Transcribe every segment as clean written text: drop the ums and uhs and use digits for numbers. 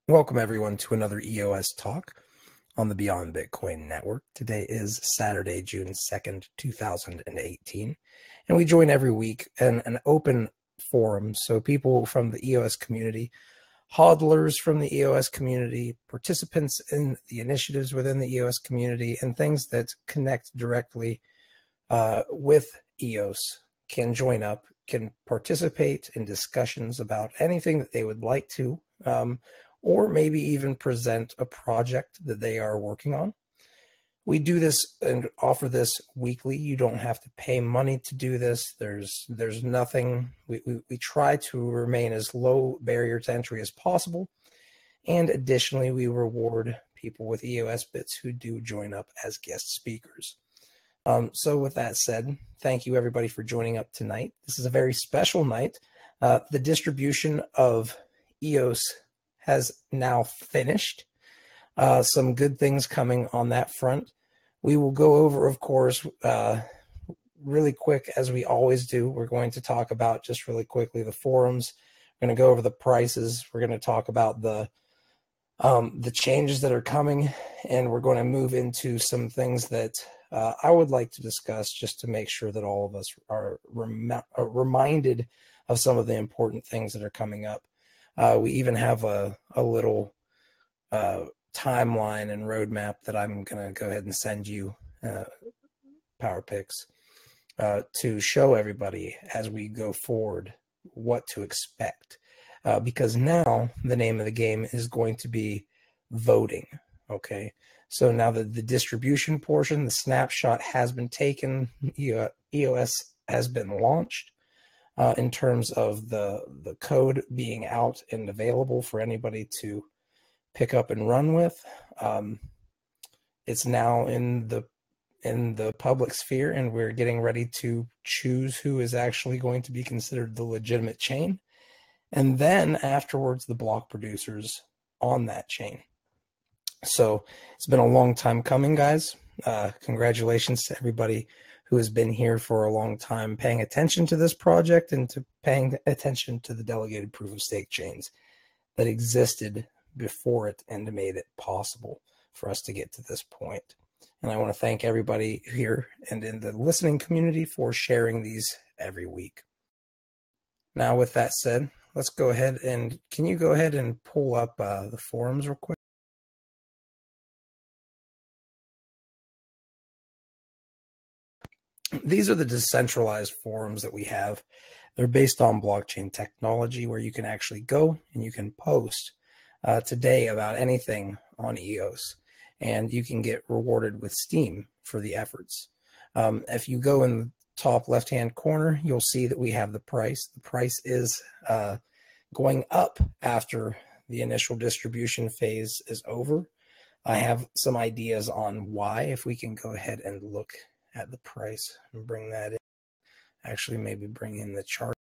Welcome everyone to another EOS talk on the Beyond Bitcoin network. Today is Saturday, June 2nd, 2018, and we join every week in an open forum. So people from the EOS community, hodlers from the EOS community, participants in the initiatives within the EOS community, and things that connect directly with EOS can join up, can participate in discussions about anything that they would like to, or maybe even present a project that they are working on. We do this and offer this weekly. You don't have to pay money to do this. There's nothing. We try to remain as low barrier to entry as possible. And additionally, we reward people with EOS bits who do join up as guest speakers. So with that said, thank you everybody for joining up tonight. This is a very special night. The distribution of EOS has now finished. Some good things coming on that front. We will go over, of course, really quick, as we always do. We're going to talk about just really quickly the forums. We're going to go over the prices. We're going to talk about the changes that are coming, and we're going to move into some things that I would like to discuss just to make sure that all of us are reminded of some of the important things that are coming up. We even have a little timeline and roadmap that I'm going to go ahead and send you, PowerPics, to show everybody as we go forward what to expect. Because now the name of the game is going to be voting. Okay, so now that the distribution portion, the snapshot has been taken, EOS has been launched. In terms of the code being out and available for anybody to pick up and run with. It's now in the public sphere, and we're getting ready to choose who is actually going to be considered the legitimate chain, and then afterwards the block producers on that chain. So it's been a long time coming, guys. Congratulations to everybody who has been here for a long time paying attention to this project and to paying attention to the delegated proof of stake chains that existed before it and made it possible for us to get to this point. And I want to thank everybody here and in the listening community for sharing these every week. Now, with that said, let's go ahead and, can you go ahead and pull up the forums real quick? These are the decentralized forums that we have. They're based on blockchain technology, where you can actually go and you can post today about anything on EOS, and you can get rewarded with Steam for the efforts. If you go in the top left-hand corner, you'll see that we have the price. The price is going up after the initial distribution phase is over. I have some ideas on why, if we can go ahead and look at the price and bring that in. Actually, maybe bring in the chart.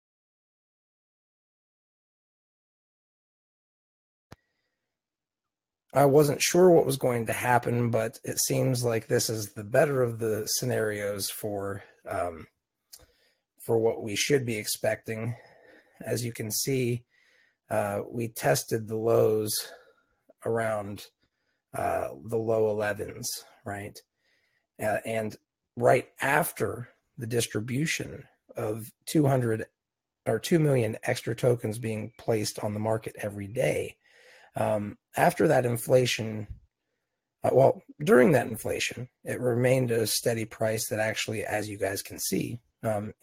I wasn't sure what was going to happen, but it seems like this is the better of the scenarios for what we should be expecting. As you can see, we tested the lows around the low 11s, right? And right after the distribution of 200 or 2 million extra tokens being placed on the market every day, after that inflation, during that inflation, it remained a steady price that actually, as you guys can see,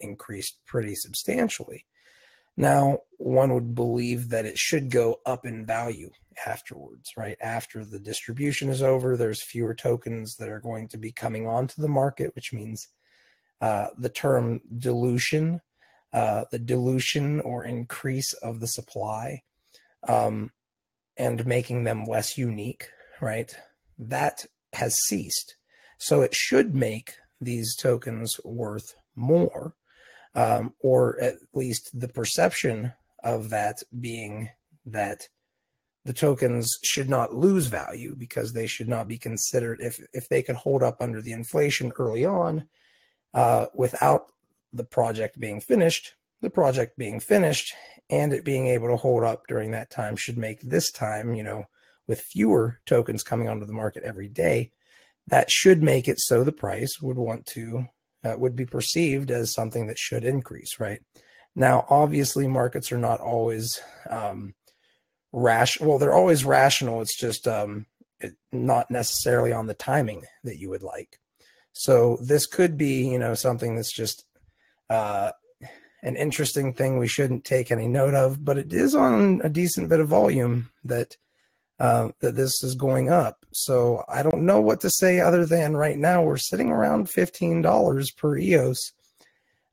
increased pretty substantially. Now, one would believe that it should go up in value afterwards, right? After the distribution is over, there's fewer tokens that are going to be coming onto the market, which means the term dilution, the dilution or increase of the supply, and making them less unique, right? That has ceased. So it should make these tokens worth more, or at least the perception of that being that the tokens should not lose value, because they should not be considered, if they could hold up under the inflation early on, without the project being finished and it being able to hold up during that time should make this time, with fewer tokens coming onto the market every day, that should make it so the price would be perceived as something that should increase, right? Now, obviously, markets are not always rational. Well, they're always rational. It's just not necessarily on the timing that you would like. So this could be, something that's just an interesting thing we shouldn't take any note of, but it is on a decent bit of volume that this is going up. So I don't know what to say other than right now we're sitting around $15 per EOS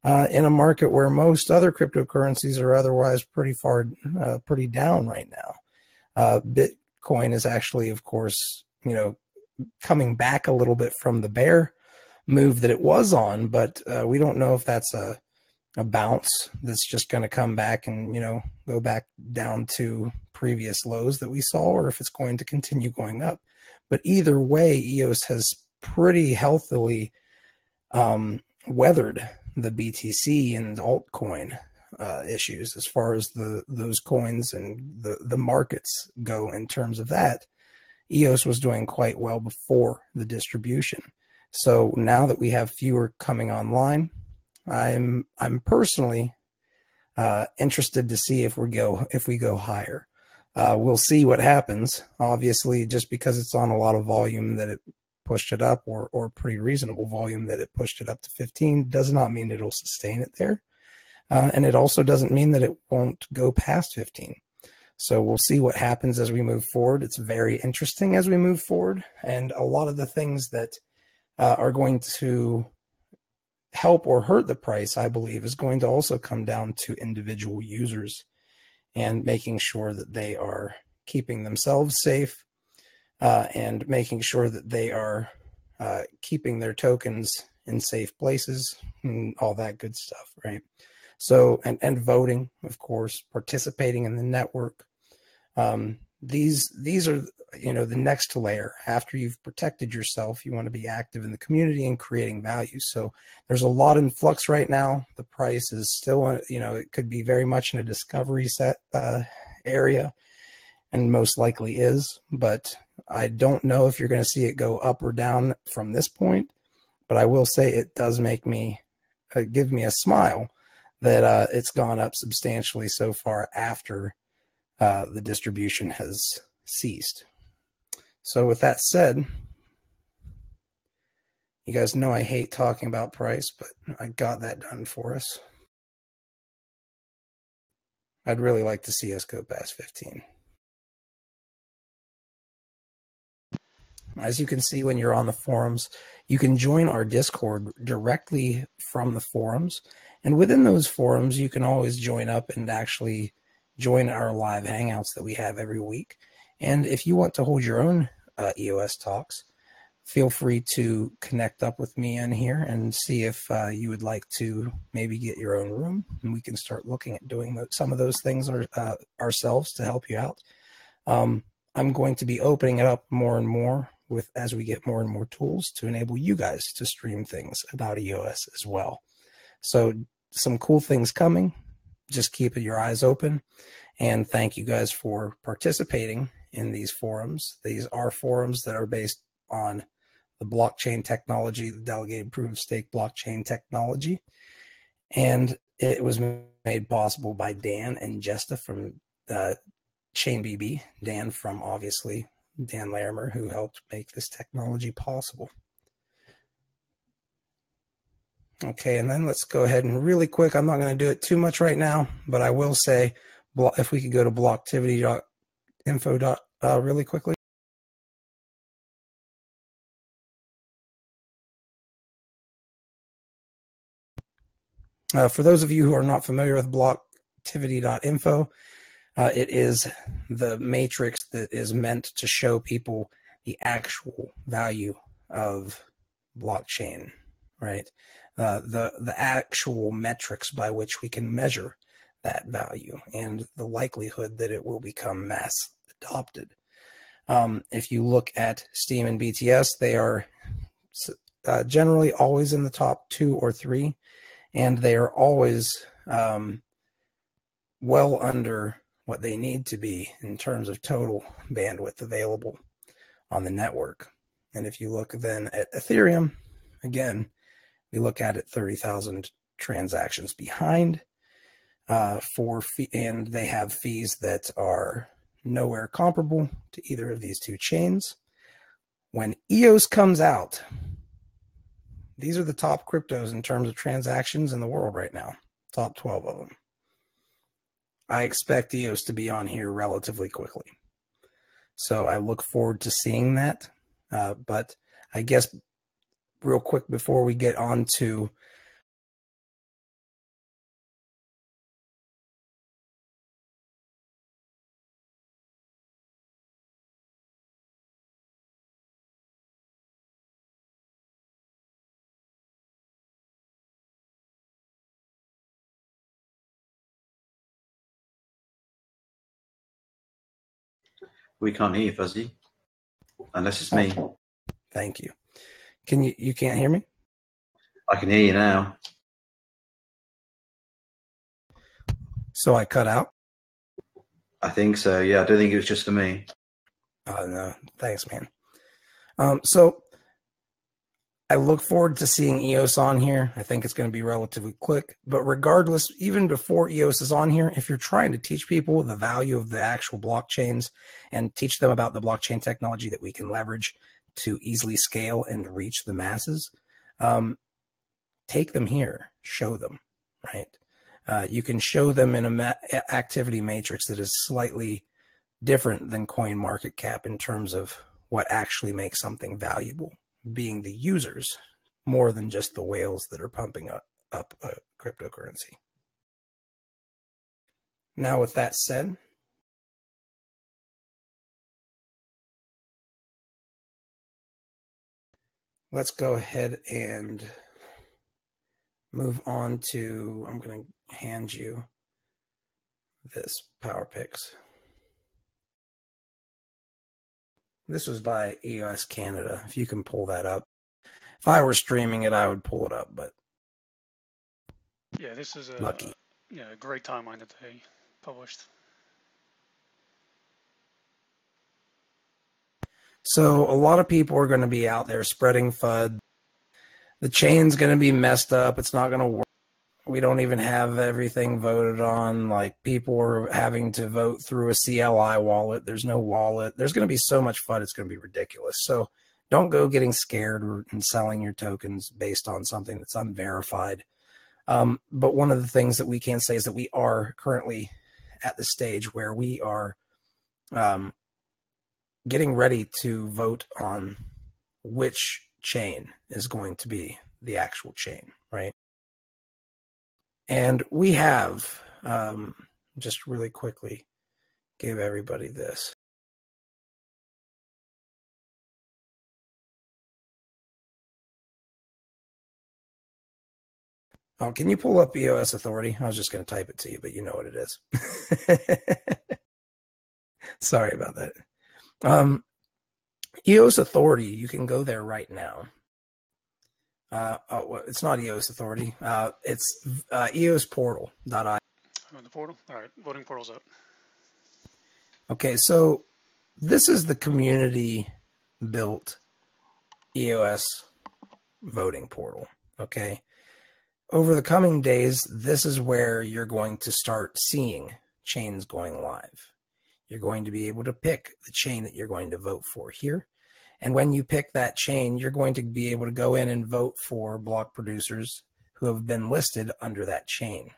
in a market where most other cryptocurrencies are otherwise pretty down right now. Bitcoin is actually, of course, coming back a little bit from the bear move that it was on, but we don't know if that's a bounce that's just going to come back and go back down to previous lows that we saw, or if it's going to continue going up. But either way, EOS has pretty healthily weathered the BTC and altcoin issues as far as those coins and the markets go. In terms of that, EOS was doing quite well before the distribution. So now that we have fewer coming online, I'm personally interested to see if we go higher. We'll see what happens. Obviously, just because it's on a lot of volume that it pushed it up, or pretty reasonable volume that it pushed it up to 15, does not mean it'll sustain it there. And it also doesn't mean that it won't go past 15. So we'll see what happens as we move forward. It's very interesting as we move forward. And a lot of the things that are going to help or hurt the price, I believe, is going to also come down to individual users and making sure that they are keeping themselves safe and making sure that they are keeping their tokens in safe places and all that good stuff, right? So, and voting, of course, participating in the network. These are, the next layer. After you've protected yourself, you want to be active in the community and creating value. So there's a lot in flux right now. The price is still, it could be very much in a discovery set area, and most likely is, but I don't know if you're going to see it go up or down from this point. But I will say it does make me, give me a smile that it's gone up substantially so far after the distribution has ceased. So with that said, you guys know I hate talking about price, but I got that done for us. I'd really like to see us go past 15. As you can see when you're on the forums, you can join our Discord directly from the forums. And within those forums, you can always join up and actually join our live hangouts that we have every week. And if you want to hold your own EOS talks, feel free to connect up with me in here and see if you would like to maybe get your own room, and we can start looking at doing some of those things ourselves to help you out. I'm going to be opening it up more and more as we get more and more tools to enable you guys to stream things about EOS as well. So some cool things coming. Just keep your eyes open, and thank you guys for participating in these forums. These are forums that are based on the blockchain technology, the delegated proof of stake blockchain technology. And it was made possible by Dan and Jesta from ChainBB. Dan from, obviously, Dan Larimer, who helped make this technology possible. Okay, and then let's go ahead and really quick, I'm not going to do it too much right now, but I will say, if we could go to blocktivity.info really quickly. For those of you who are not familiar with blocktivity.info, it is the matrix that is meant to show people the actual value of blockchain, right? The actual metrics by which we can measure that value and the likelihood that it will become mass adopted. If you look at Steem and BTS, they are generally always in the top 2 or 3, and they are always well under what they need to be in terms of total bandwidth available on the network. And if you look then at Ethereum, again, we look at it 30,000 transactions behind and they have fees that are nowhere comparable to either of these two chains. When EOS comes out, these are the top cryptos in terms of transactions in the world right now, top 12 of them. I expect EOS to be on here relatively quickly. So I look forward to seeing that. But I guess real quick before we get on to We can't hear you, Fuzzy. Unless it's me. Thank you. You can't hear me? I can hear you now. So I cut out? I think so, yeah. I don't think it was just for me. No, thanks, man. So I look forward to seeing EOS on here. I think it's going to be relatively quick. But regardless, even before EOS is on here, if you're trying to teach people the value of the actual blockchains and teach them about the blockchain technology that we can leverage to easily scale and reach the masses, take them here, show them, right? You can show them in an activity matrix that is slightly different than CoinMarketCap in terms of what actually makes something valuable, being the users more than just the whales that are pumping up a cryptocurrency. Now, with that said, let's go ahead and move on to, I'm going to hand you this PowerPics. This was by EOS Canada, if you can pull that up. If I were streaming it, I would pull it up, but yeah, this is a lucky. A great timeline that they published. So a lot of people are going to be out there spreading FUD. The chain's going to be messed up. It's not going to work. We don't even have everything voted on. Like, people are having to vote through a CLI wallet. There's no wallet. There's going to be so much FUD. It's going to be ridiculous. So don't go getting scared and selling your tokens based on something that's unverified. But one of the things that we can say is that we are currently at the stage where we are getting ready to vote on which chain is going to be the actual chain, right? And we have, just really quickly, give everybody this. Oh, can you pull up EOS Authority? I was just going to type it to you, but you know what it is. Sorry about that. EOS Authority, you can go there right now. Well, it's not EOS Authority. It's EOSportal.io. On the portal? All right, voting portal's up. Okay, so this is the community-built EOS voting portal, okay? Over the coming days, this is where you're going to start seeing chains going live. You're going to be able to pick the chain that you're going to vote for here. And when you pick that chain, you're going to be able to go in and vote for block producers who have been listed under that chain.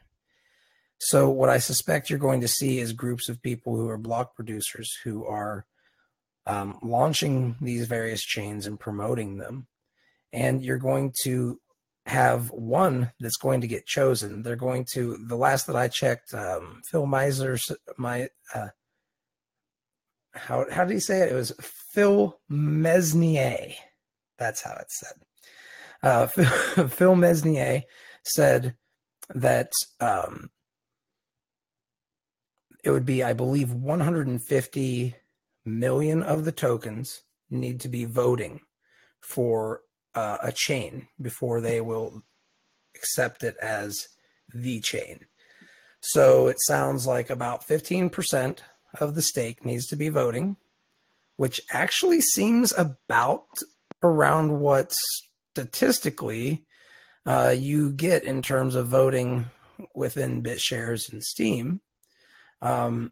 So what I suspect you're going to see is groups of people who are block producers who are launching these various chains and promoting them. And you're going to have one that's going to get chosen. They're going to, the last that I checked, Phil Miser, how did he say it? It was Phil Mesnier. That's how it's said. Phil Mesnier said that it would be, I believe, 150 million of the tokens need to be voting for a chain before they will accept it as the chain. So it sounds like about 15% of the stake needs to be voting, which actually seems about around what statistically you get in terms of voting within BitShares and Steam. In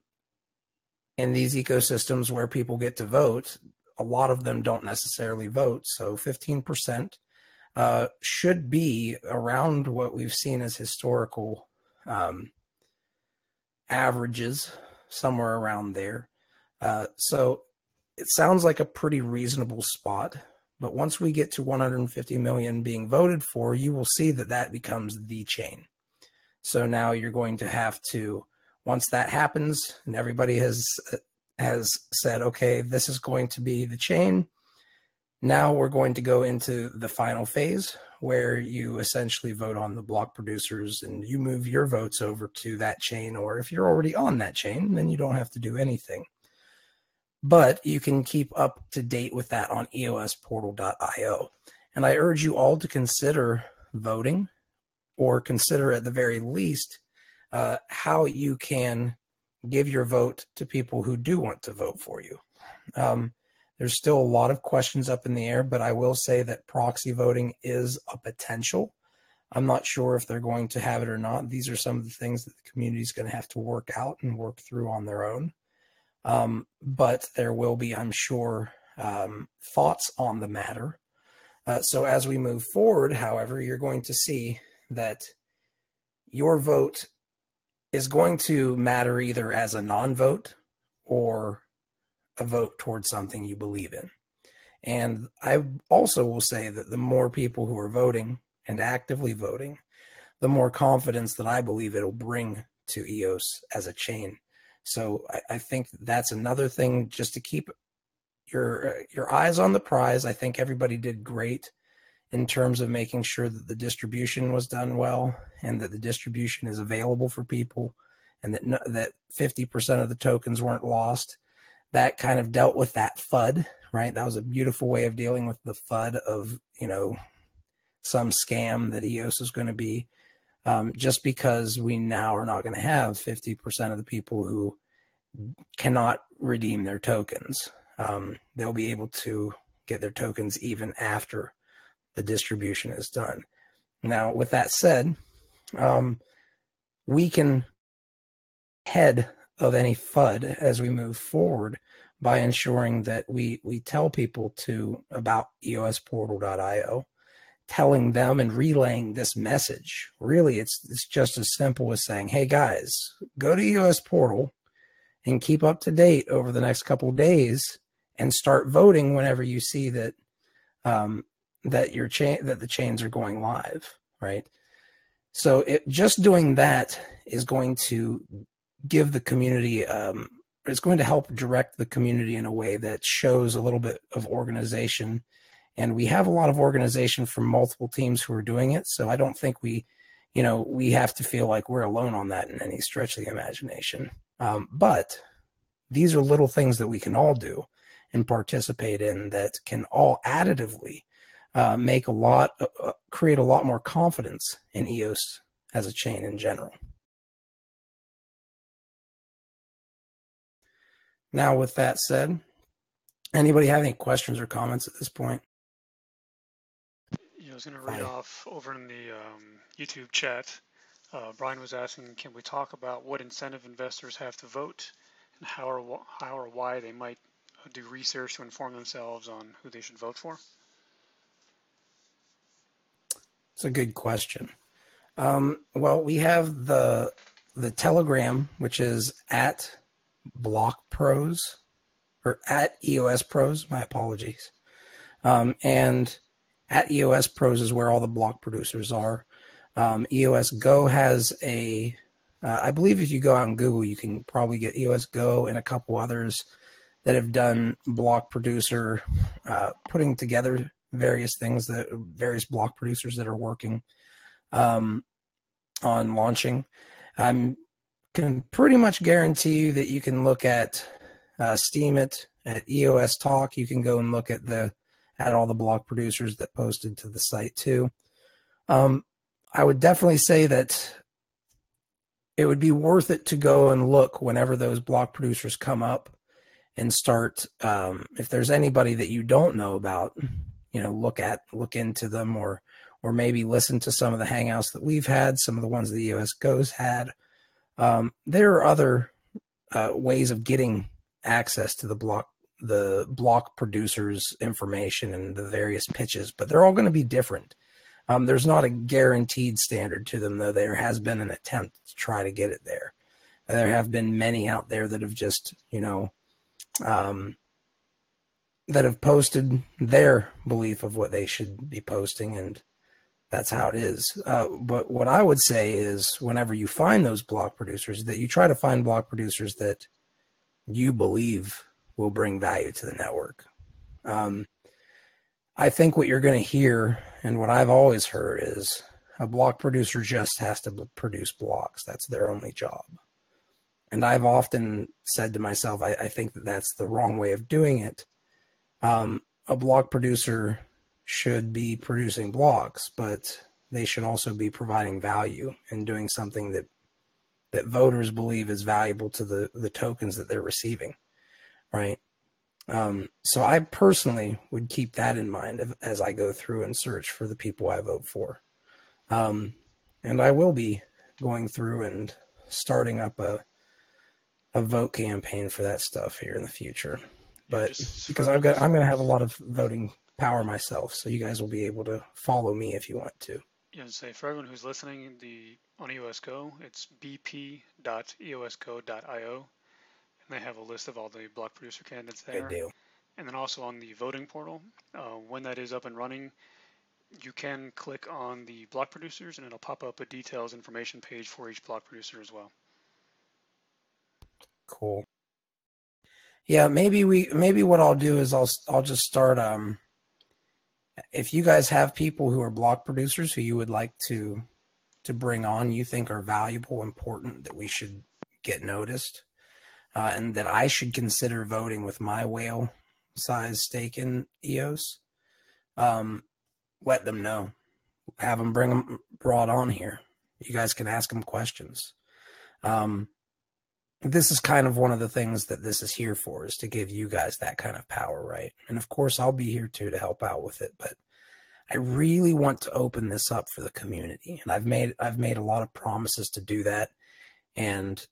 these ecosystems where people get to vote, a lot of them don't necessarily vote. So 15% should be around what we've seen as historical averages, somewhere around there. So it sounds like a pretty reasonable spot. But once we get to 150 million being voted for, you will see that that becomes the chain. So now you're going to have to, once that happens and everybody has said, okay, this is going to be the chain, now we're going to go into the final phase where you essentially vote on the block producers and you move your votes over to that chain. Or if you're already on that chain, then you don't have to do anything. But you can keep up to date with that on EOSportal.io. And I urge you all to consider voting, or consider at the very least how you can give your vote to people who do want to vote for you. There's still a lot of questions up in the air, but I will say that proxy voting is a potential. I'm not sure if they're going to have it or not. These are some of the things that the community is going to have to work out and work through on their own. But there will be, I'm sure, thoughts on the matter. So as we move forward, however, you're going to see that your vote is going to matter either as a non-vote or a vote towards something you believe in. And I also will say that the more people who are voting and actively voting, the more confidence that I believe it'll bring to EOS as a chain. So I think that's another thing just to keep your eyes on the prize. I think everybody did great in terms of making sure that the distribution was done well and that the distribution is available for people, and that 50% of the tokens weren't lost. That kind of dealt with that FUD, right? That was a beautiful way of dealing with the FUD of, some scam that EOS is going to be. Just because we now are not going to have 50% of the people who cannot redeem their tokens. They'll be able to get their tokens even after the distribution is done. Now, with that said, we can head of any FUD as we move forward by ensuring that we tell people about EOSportal.io, telling them and relaying this message. Really, it's just as simple as saying, hey guys, go to EOS Portal and keep up to date over the next couple of days and start voting whenever you see that that the chains are going live, right? So just doing that is going to give the community, it's going to help direct the community in a way that shows a little bit of organization. And we have a lot of organization from multiple teams who are doing it. So I don't think we have to feel like we're alone on that in any stretch of the imagination. But these are little things that we can all do and participate in that can all additively create a lot more confidence in EOS as a chain in general. Now, with that said, anybody have any questions or comments at this point? Yeah, I was going to read off over in the YouTube chat. Brian was asking, can we talk about what incentive investors have to vote and how or why they might do research to inform themselves on who they should vote for? It's a good question. Well, we have the Telegram, which is at Block Pros, or at EOS Pros, my apologies. And at EOS Pros is where all the block producers are. EOS Go has I believe if you go out on Google, you can probably get EOS Go and a couple others that have done block producer, putting together various things, various block producers that are working on launching. I can pretty much guarantee you that you can look at Steam it at EOSTalk. You can go and look at all the block producers that posted to the site too. I would definitely say that it would be worth it to go and look whenever those block producers come up and start. If there's anybody that you don't know about, look into them, or maybe listen to some of the hangouts that we've had, some of the ones the EOS Go's had. There are other ways of getting access to the block producers' information and the various pitches, but they're all going to be different. There's not a guaranteed standard to them, though there has been an attempt to try to get it there. There have been many out there that have just, that have posted their belief of what they should be posting, and that's how it is. But what I would say is, whenever you find those block producers, that you try to find block producers that you believe will bring value to the network. I think what you're going to hear, and what I've always heard, is a block producer just has to produce blocks. That's their only job. And I've often said to myself, I think that that's the wrong way of doing it. A block producer should be producing blocks, but they should also be providing value and doing something that voters believe is valuable to the tokens that they're receiving, right? So I personally would keep that in mind as I go through and search for the people I vote for. And I will be going through and starting up a vote campaign for that stuff here in the future. But because I'm going to have a lot of voting power myself, so you guys will be able to follow me if you want to. Yeah, and say for everyone who's listening, on EOS Go, it's bp.eosgo.io. They have a list of all the block producer candidates there. Good deal. And then also on the voting portal, when that is up and running, you can click on the block producers and it'll pop up a details information page for each block producer as well. Cool. Yeah, maybe what I'll do is I'll just start. If you guys have people who are block producers who you would like to bring on, you think are valuable, important, that we should get noticed, and that I should consider voting with my whale size stake in EOS, let them know. Have them brought on here. You guys can ask them questions. This is kind of one of the things that this is here for, is to give you guys that kind of power, right? And of course, I'll be here too to help out with it, but I really want to open this up for the community, and I've made a lot of promises to do that, and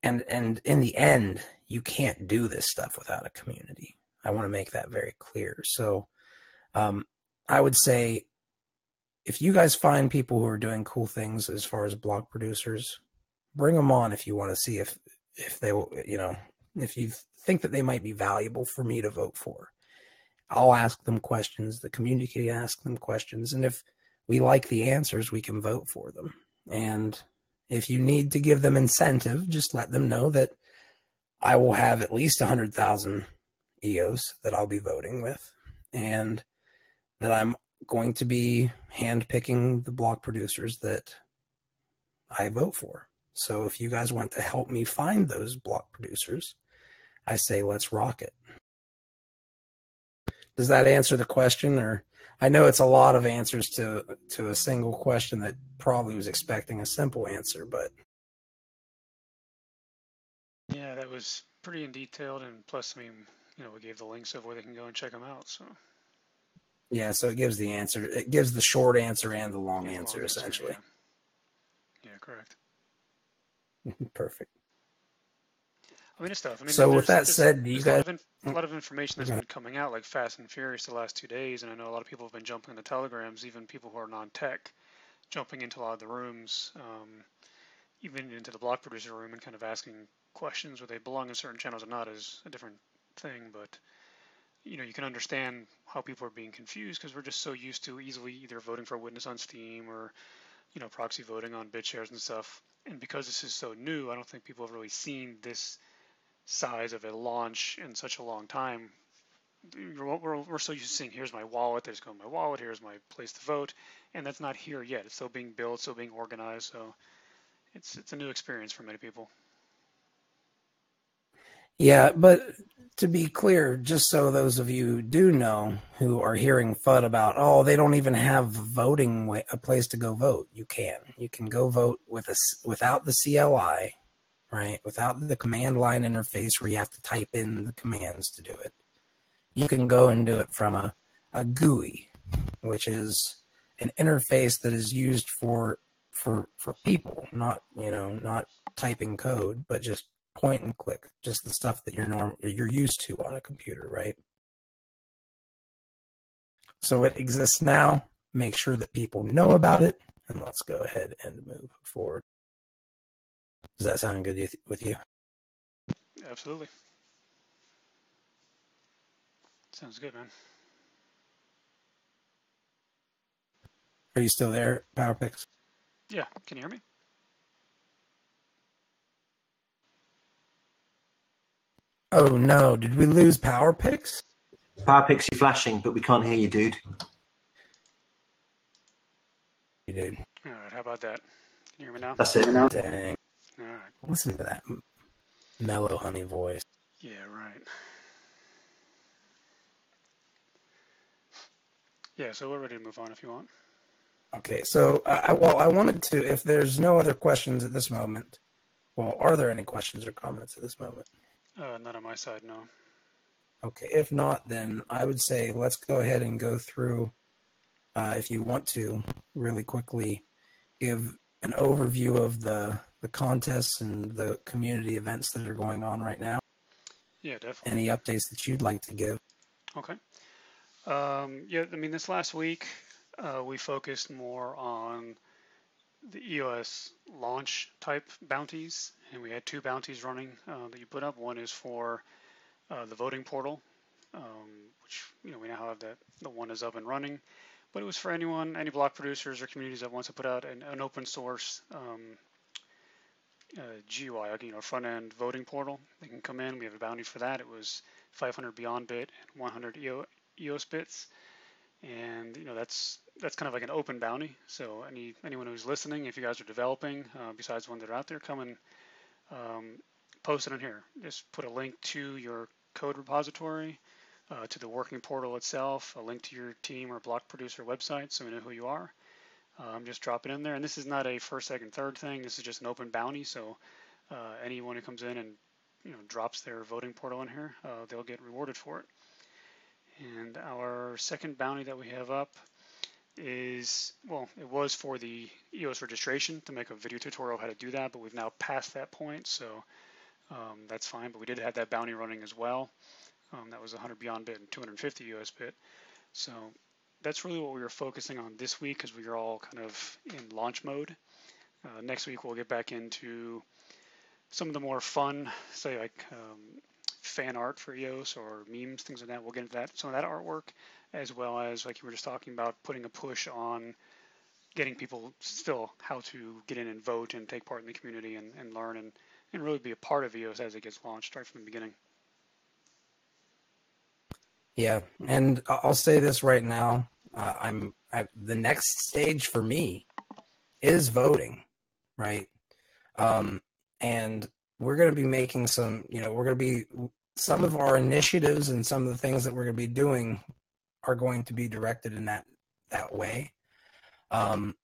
in the end, you can't do this stuff without a community. I want to make that very clear. So I would say, if you guys find people who are doing cool things as far as block producers, bring them on if you want to see if they will, if you think that they might be valuable for me to vote for. I'll ask them questions. The community can ask them questions. And if we like the answers, we can vote for them. And if you need to give them incentive, just let them know that I will have at least 100,000 EOS that I'll be voting with, and that I'm going to be handpicking the block producers that I vote for. So if you guys want to help me find those block producers, I say let's rock it. Does that answer the question? Or I know it's a lot of answers to a single question that probably was expecting a simple answer, but yeah, that was pretty in detailed, and plus, we gave the links of where they can go and check them out. So yeah, so it gives the answer. It gives the short answer and the long answer, essentially. Yeah, correct. Perfect. It's tough. So with that said, do you guys... a lot of information that's been coming out like fast and furious the last 2 days, and I know a lot of people have been jumping into telegrams, even people who are non-tech, jumping into a lot of the rooms, even into the block producer room, and kind of asking questions whether they belong in certain channels or not is a different thing. But you can understand how people are being confused, because we're just so used to easily either voting for a witness on Steam or proxy voting on BitShares and stuff. And because this is so new, I don't think people have really seen this size of a launch in such a long time. We're so used to seeing, here's my wallet, there's going my wallet, here's my place to vote, and that's not here yet. It's still being built, still being organized, so it's a new experience for many people. Yeah, but to be clear, just so those of you do know who are hearing FUD about, oh, they don't even have a place to go vote. You can go vote without the CLI, right? Without the command line interface where you have to type in the commands to do it. You can go and do it from a GUI, which is an interface that is used for people, not typing code, but just point and click, just the stuff that you're used to on a computer, right? So it exists now. Make sure that people know about it, and let's go ahead and move forward. Does that sound good with you? Absolutely. Sounds good, man. Are you still there, PowerPics? Yeah, can you hear me? Oh no, did we lose PowerPics? PowerPics, you're flashing, but we can't hear you, dude. You did. All right, how about that? Can you hear me now? That's it now. Dang. All right. Listen to that mellow honey voice. Yeah, right. Yeah, so we're ready to move on if you want. Okay, so I wanted to, if there's no other questions at this moment, well, are there any questions or comments at this moment? Not on my side, no. Okay, if not, then I would say let's go ahead and go through, if you want to, really quickly give an overview of the contests and the community events that are going on right now. Yeah, definitely. Any updates that you'd like to give? Okay. Yeah, I mean, this last week, we focused more on the EOS launch type bounties, and we had 2 bounties running that you put up. One is for the voting portal, which we now have that. The one is up and running, but it was for anyone, any block producers or communities that wants to put out an open source GUI, front end voting portal. They can come in. We have a bounty for that. It was 500 Beyond Bit and 100 EOS bits. And that's kind of like an open bounty. So anyone who's listening, if you guys are developing, besides one that are out there, come and post it in here. Just put a link to your code repository, to the working portal itself, a link to your team or block producer website, so we know who you are. Just drop it in there. And this is not a first, second, third thing. This is just an open bounty. So anyone who comes in and drops their voting portal in here, they'll get rewarded for it. And our second bounty that we have up is, well, it was for the EOS registration to make a video tutorial how to do that, but we've now passed that point, so that's fine. But we did have that bounty running as well. That was 100 Beyond Bit and 250 EOS bit. So that's really what we were focusing on this week, because we are all kind of in launch mode. Next week we'll get back into some of the more fun, say like fan art for EOS or memes, things like that. We'll get into that, some of that artwork, as well as, like you were just talking about, putting a push on getting people still how to get in and vote and take part in the community and learn and really be a part of EOS as it gets launched right from the beginning. Yeah, and I'll say this right now. The next stage for me is voting, right? And we're going to be making some of our initiatives and some of the things that we're going to be doing are going to be directed in that way. And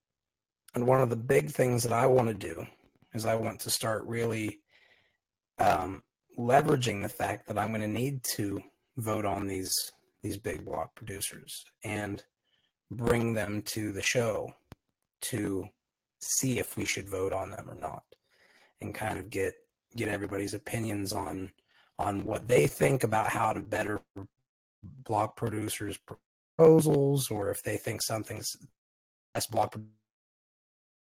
one of the big things that I want to do is I want to start really leveraging the fact that I'm going to need to vote on these big block producers and bring them to the show to see if we should vote on them or not, and kind of get everybody's opinions on what they think about how to better block producers' proposals, or if they think something's best block producers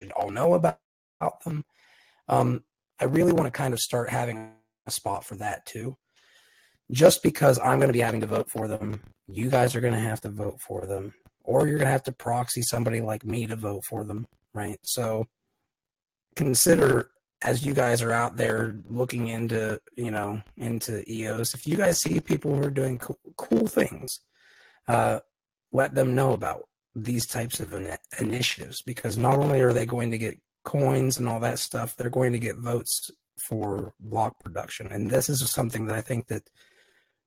should all know about them. I really want to kind of start having a spot for that too. Just because I'm going to be having to vote for them, you guys are going to have to vote for them, or you're going to have to proxy somebody like me to vote for them, right? So consider, as you guys are out there looking into EOS, if you guys see people who are doing cool things, let them know about these types of initiatives, because not only are they going to get coins and all that stuff, they're going to get votes for block production. And this is something that I think that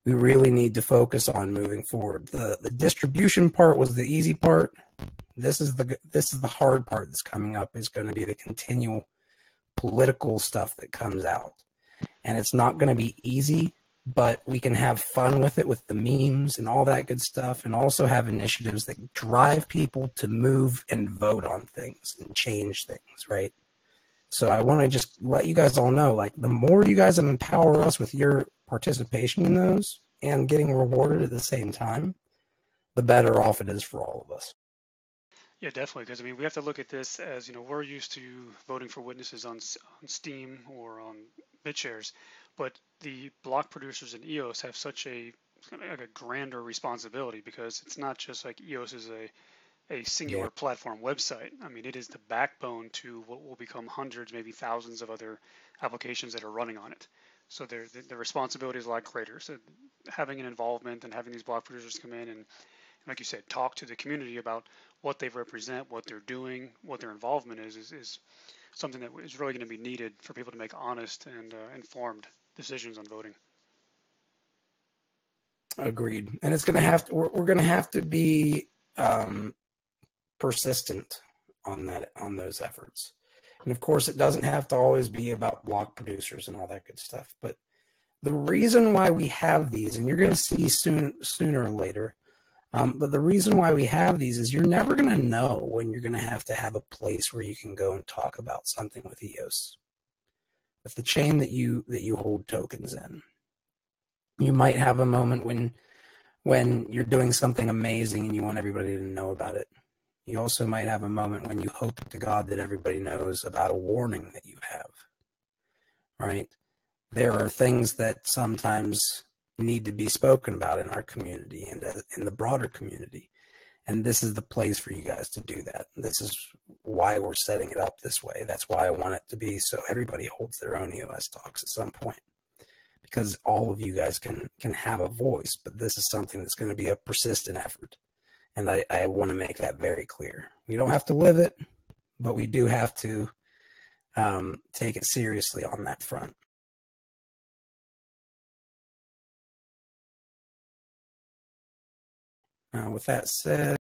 we really need to focus on moving forward. The distribution part was the easy part. This is the hard part that's coming up, is going to be the continual political stuff that comes out. And it's not going to be easy, but we can have fun with it, with the memes and all that good stuff, and also have initiatives that drive people to move and vote on things and change things, right? So I want to just let you guys all know, like, the more you guys empower us with your participation in those and getting rewarded at the same time, the better off it is for all of us. Yeah, definitely. Because I mean, we have to look at this as, you know, we're used to voting for witnesses on Steam or on BitShares, but the block producers in EOS have such a like a grander responsibility, because it's not just like EOS is a singular platform website. I mean, it is the backbone to what will become hundreds, maybe thousands of other applications that are running on it. So the responsibility is a lot greater. So having an involvement and having these block producers come in and, like you said, talk to the community about what they represent, what they're doing, what their involvement is something that is really going to be needed for people to make honest and informed decisions on voting. Agreed. And it's going to have to, we're going to have to be persistent on those efforts. And of course, it doesn't have to always be about block producers and all that good stuff. But the reason why we have these, and you're going to see sooner or later, but the reason why we have these is you're never going to know when you're going to have a place where you can go and talk about something with EOS, with the chain that you hold tokens in. You might have a moment when you're doing something amazing and you want everybody to know about it. You also might have a moment when you hope to God that everybody knows about a warning that you have, right? There are things that sometimes need to be spoken about in our community and in the broader community. And this is the place for you guys to do that. This is why we're setting it up this way. That's why I want it to be so everybody holds their own EOS talks at some point, because all of you guys can have a voice, but this is something that's going to be a persistent effort. And I want to make that very clear. We don't have to live it, but we do have to take it seriously on that front. With that said,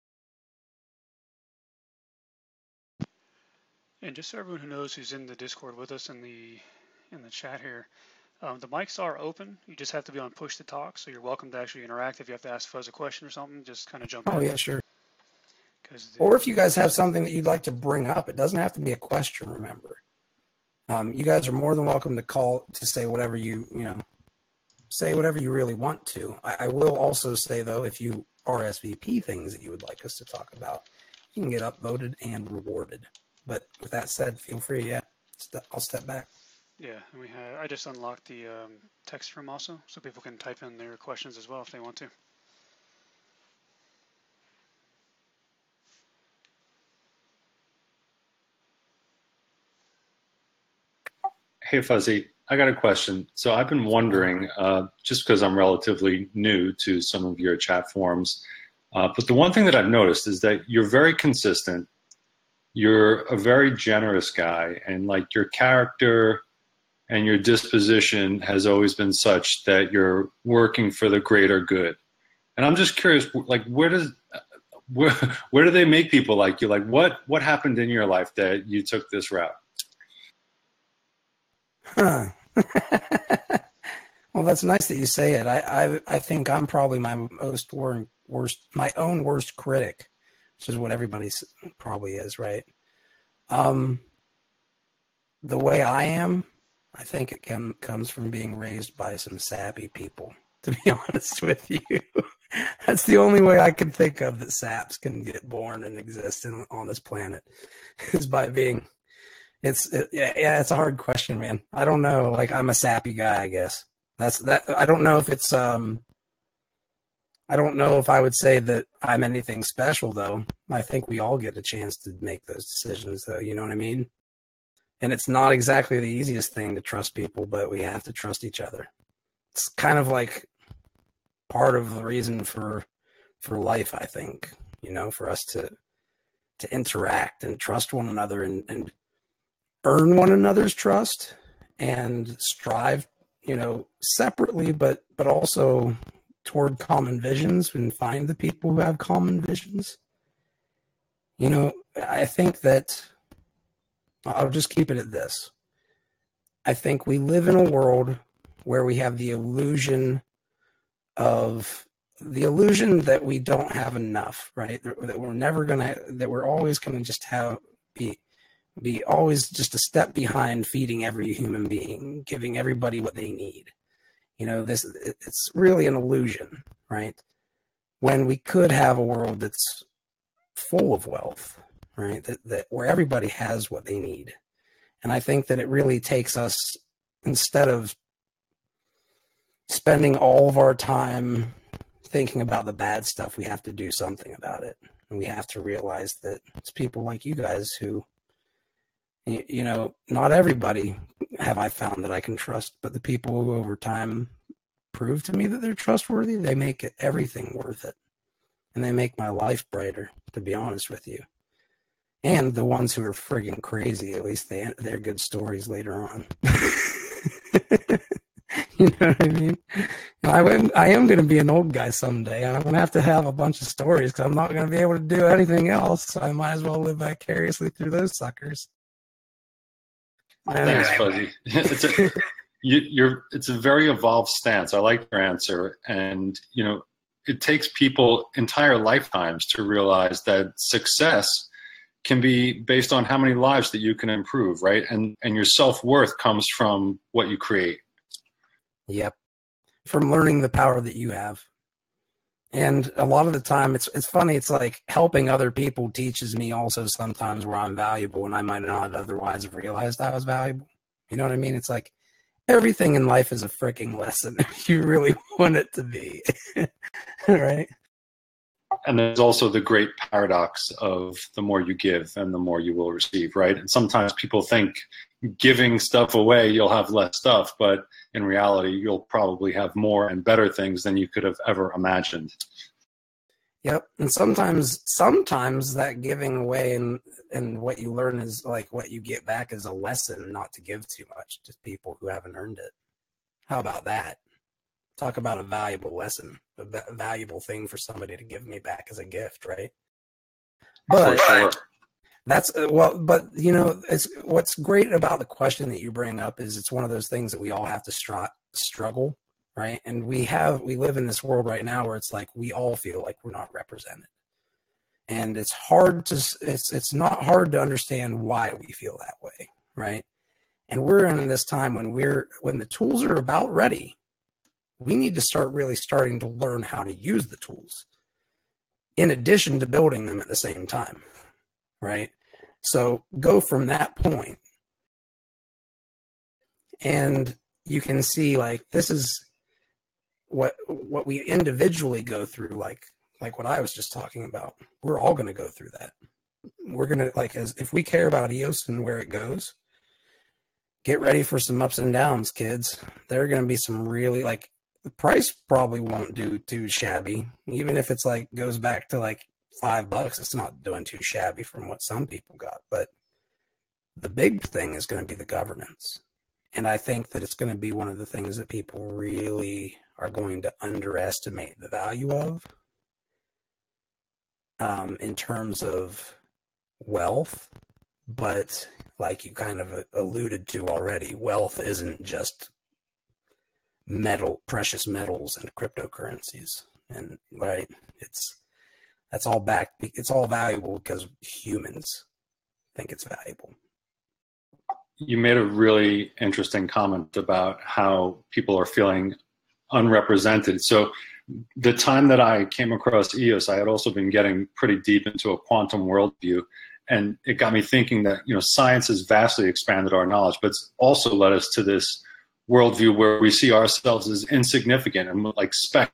and just so everyone who knows who's in the Discord with us in the chat here, the mics are open. You just have to be on push to talk, so you're welcome to actually interact. If you have to ask Fuzz a question or something, just kind of jump in. Oh yeah, sure. Or if you guys have something that you'd like to bring up, it doesn't have to be a question, remember. You guys are more than welcome to call to say whatever say whatever you really want to. I will also say, though, if you RSVP things that you would like us to talk about, you can get upvoted and rewarded. But with that said, feel free, I'll step back. Yeah, and I just unlocked the text room also, so people can type in their questions as well if they want to. Hey, Fuzzy, I got a question. So I've been wondering, just because I'm relatively new to some of your chat forums, but the one thing that I've noticed is that you're very consistent. You're a very generous guy, and like your character and your disposition has always been such that you're working for the greater good. And I'm just curious, like, where do they make people like you? Like, what happened in your life that you took this route? Huh. Well, that's nice that you say it. I think I'm probably my own worst critic, which is what everybody probably is, right? The way I am, I think it comes from being raised by some sappy people, to be honest with you. That's the only way I can think of that saps can get born and exist on this planet, is by being... It's a hard question, man. I don't know. Like, I'm a sappy guy, I guess. I don't know if it's I don't know if I would say that I'm anything special, though. I think we all get a chance to make those decisions, though. You know what I mean? And it's not exactly the easiest thing to trust people, but we have to trust each other. It's kind of like part of the reason for life, I think. For us to interact and trust one another and earn one another's trust and strive, separately, but also toward common visions and find the people who have common visions. You know, I think that I'll just keep it at this. I think we live in a world where we have the illusion that we don't have enough, right? That we're never gonna, that we're always gonna just be always just a step behind feeding every human being, giving everybody what they need. You know, it's really an illusion, right? When we could have a world that's full of wealth, right? That where everybody has what they need. And I think that it really takes us, instead of spending all of our time thinking about the bad stuff, we have to do something about it. And we have to realize that it's people like you guys who, you know, not everybody have I found that I can trust, but the people who over time prove to me that they're trustworthy, they make it everything worth it. And they make my life brighter, to be honest with you. And the ones who are friggin' crazy, at least they're good stories later on. You know what I mean? I am going to be an old guy someday, and I'm going to have a bunch of stories because I'm not going to be able to do anything else. So I might as well live vicariously through those suckers. Thanks, Fuzzy. It's a very evolved stance. I like your answer, and you know, it takes people entire lifetimes to realize that success can be based on how many lives that you can improve, right? And your self-worth comes from what you create. Yep. From learning the power that you have. And a lot of the time, it's funny, it's like helping other people teaches me also sometimes where I'm valuable and I might not otherwise have realized I was valuable. You know what I mean? It's like everything in life is a freaking lesson if you really want it to be. Right? And there's also the great paradox of the more you give and the more you will receive, right? And sometimes people think giving stuff away, you'll have less stuff, but in reality, you'll probably have more and better things than you could have ever imagined. Yep. And sometimes that giving away and what you learn is like what you get back is a lesson not to give too much to people who haven't earned it. How about that? Talk about a valuable lesson, a valuable thing for somebody to give me back as a gift, right? But For sure. That's but you know, it's what's great about the question that you bring up is it's one of those things that we all have to struggle, right? And we live in this world right now where it's like we all feel like we're not represented, and it's not hard to understand why we feel that way, right? And we're in this time when the tools are about ready. We need to starting to learn how to use the tools in addition to building them at the same time, right? So go from that point, and you can see like this is what we individually go through, like what I was just talking about. We're all going to go through that. We're going to if we care about EOS and where it goes, get ready for some ups and downs, kids. There are going to be some really the price probably won't do too shabby. Even if it's goes back to $5, it's not doing too shabby from what some people got. But the big thing is going to be the governance. And I think that it's going to be one of the things that people really are going to underestimate the value of in terms of wealth. But like you kind of alluded to already, wealth isn't just precious metals and cryptocurrencies, and right, it's all valuable because humans think it's valuable. You made a really interesting comment about how people are feeling unrepresented. So the time that I came across EOS, I had also been getting pretty deep into a quantum worldview, and it got me thinking that science has vastly expanded our knowledge, but it's also led us to this worldview where we see ourselves as insignificant and like speck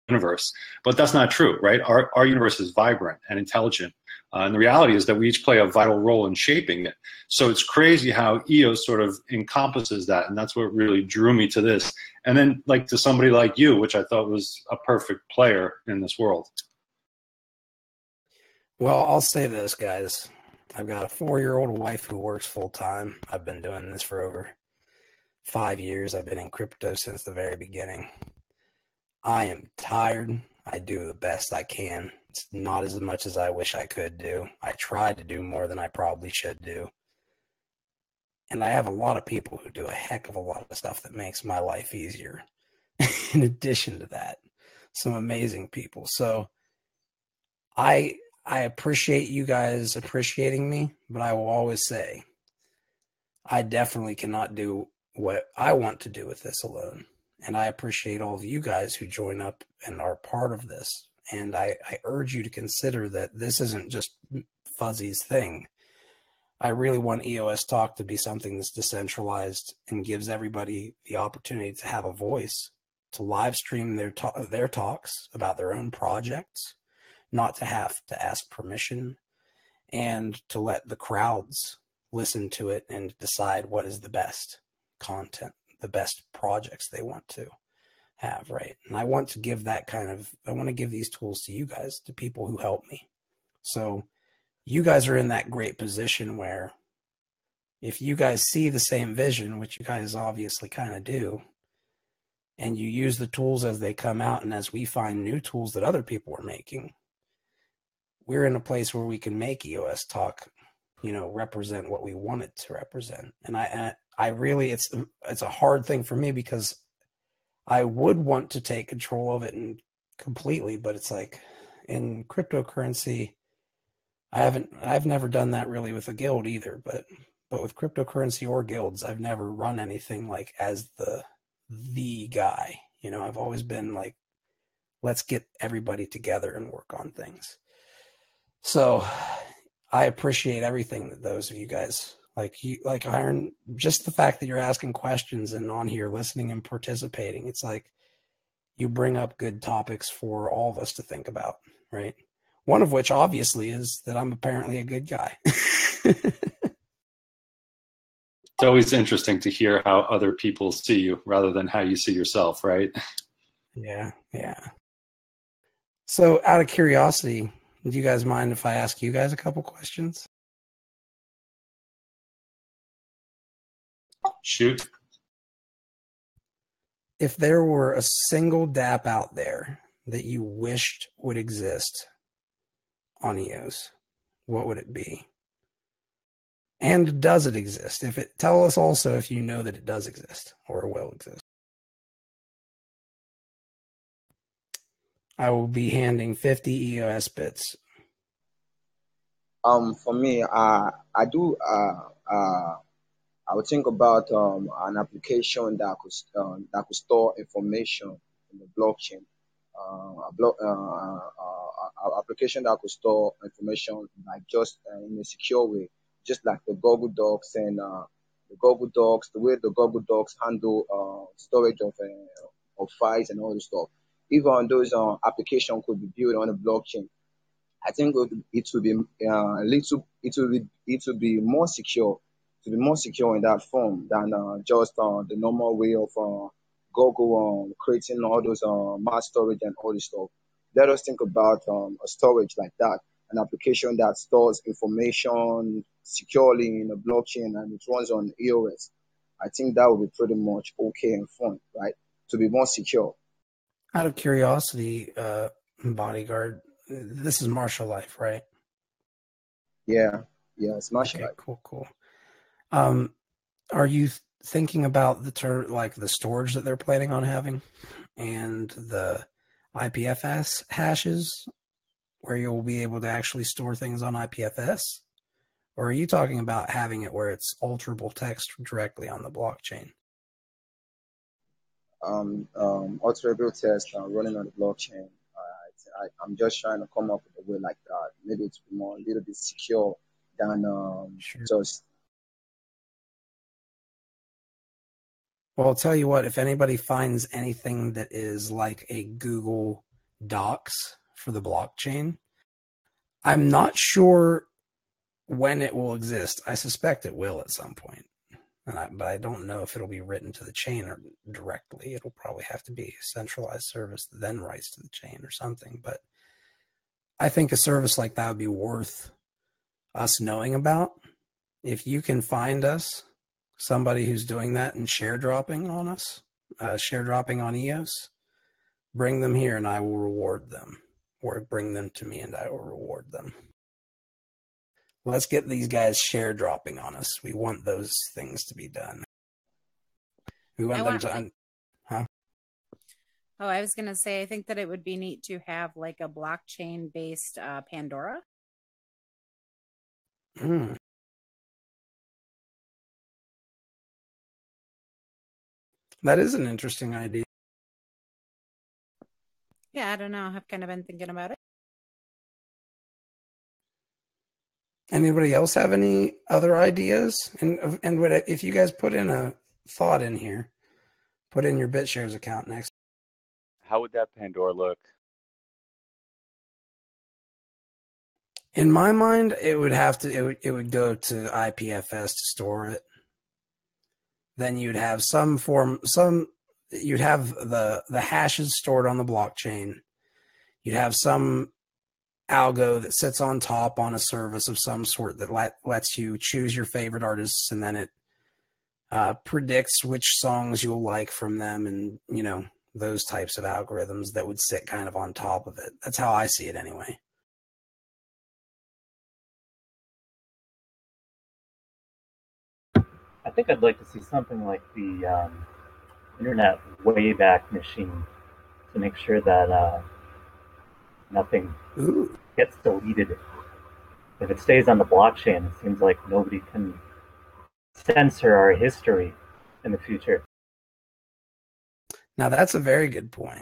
universe. But that's not true, right? Our universe is vibrant and intelligent. And the reality is that we each play a vital role in shaping it. So it's crazy how EOS sort of encompasses that. And that's what really drew me to this. And then to somebody like you, which I thought was a perfect player in this world. Well, I'll say this, guys. I've got a 4-year-old wife who works full time. I've been doing this for over 5 years. I've been in crypto since the very beginning. I am tired. I do the best I can. It's not as much as I wish I could do. I try to do more than I probably should do. And I have a lot of people who do a heck of a lot of stuff that makes my life easier. In addition to that, some amazing people. So I appreciate you guys appreciating me, but I will always say I definitely cannot do what I want to do with this alone. And I appreciate all of you guys who join up and are part of this. And I urge you to consider that this isn't just Fuzzy's thing. I really want EOSTalk to be something that's decentralized and gives everybody the opportunity to have a voice, to live stream their talks about their own projects, not to have to ask permission, and to let the crowds listen to it and decide what is the best content, the best projects they want to have, right? And I want to give I want to give these tools to you guys, to people who help me. So you guys are in that great position where if you guys see the same vision, which you guys obviously kind of do, and you use the tools as they come out, and as we find new tools that other people are making, we're in a place where we can make EOSTalk, represent what we want it to represent. And I really, it's a hard thing for me because I would want to take control of it and completely, but it's like in cryptocurrency, I've never done that really with a guild either, but with cryptocurrency or guilds, I've never run anything like as the guy. I've always been like, let's get everybody together and work on things. So I appreciate everything that those of you guys like Iron, just the fact that you're asking questions and on here listening and participating. It's like you bring up good topics for all of us to think about, right? One of which obviously is that I'm apparently a good guy. It's always interesting to hear how other people see you rather than how you see yourself, right? Yeah. So out of curiosity, do you guys mind if I ask you guys a couple questions? Shoot. If there were a single dApp out there that you wished would exist on EOS, what would it be? And does it exist? Tell us also if you know that it does exist or will exist. I will be handing 50 EOS bits. For me, I would think about an application that could store information in the blockchain. Application that could store information like just in a secure way, just like the Google Docs and the way the Google Docs handle storage of files and all this stuff. Even those applications could be built on a blockchain. I think it will be it will be more secure, to be more secure in that form than just the normal way of Google creating all those mass storage and all this stuff. Let us think about a storage like that, an application that stores information securely in a blockchain and it runs on EOS. I think that would be pretty much okay and fun, right? To be more secure. Out of curiosity, Bodyguard, this is Marshall Life, right? Yeah, it's Marshall Life. Cool. Are you thinking about the storage that they're planning on having and the IPFS hashes where you'll be able to actually store things on IPFS? Or are you talking about having it where it's alterable text directly on the blockchain? Alterable text running on the blockchain. I'm just trying to come up with a way like that. Maybe it's more a little bit secure than just. Well, I'll tell you what, if anybody finds anything that is like a Google Docs for the blockchain, I'm not sure when it will exist. I suspect it will at some point. But I don't know if it'll be written to the chain or directly. It'll probably have to be a centralized service that then writes to the chain or something. But I think a service like that would be worth us knowing about. If you can find us somebody who's doing that and share dropping on us, share dropping on EOS, Bring them here and I will reward them. Or bring them to me and I will reward them. Let's get these guys share dropping on us. We want those things to be done. We want them to... Huh? Oh, I was going to say, I think that it would be neat to have like a blockchain-based Pandora. Mm. That is an interesting idea. Yeah, I don't know. I've kind of been thinking about it. Anybody else have any other ideas? And if you guys put in a thought in here, put in your BitShares account next. How would that Pandora look? In my mind, it would have to. It would go to IPFS to store it. Then you'd have some form. You'd have the hashes stored on the blockchain. You'd have some algo that sits on top on a service of some sort that lets you choose your favorite artists, and then it predicts which songs you'll like from them, and those types of algorithms that would sit kind of on top of it. That's how I see it anyway. I think I'd like to see something like the Internet Wayback Machine to make sure that nothing gets deleted. If it stays on the blockchain, it seems like nobody can censor our history in the future. Now that's a very good point.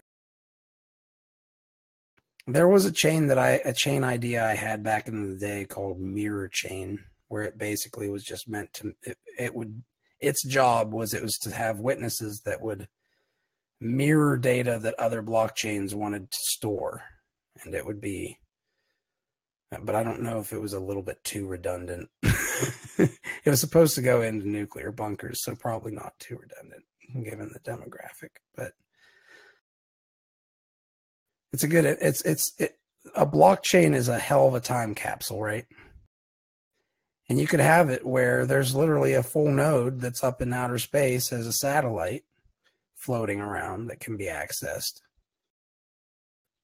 There was a chain idea I had back in the day called Mirror Chain, where it basically was just meant to, its job was to have witnesses that would mirror data that other blockchains wanted to store. And it would be, but I don't know if it was a little bit too redundant. It was supposed to go into nuclear bunkers, so probably not too redundant given the demographic, but it's a good, a blockchain is a hell of a time capsule, right? And you could have it where there's literally a full node that's up in outer space as a satellite floating around that can be accessed.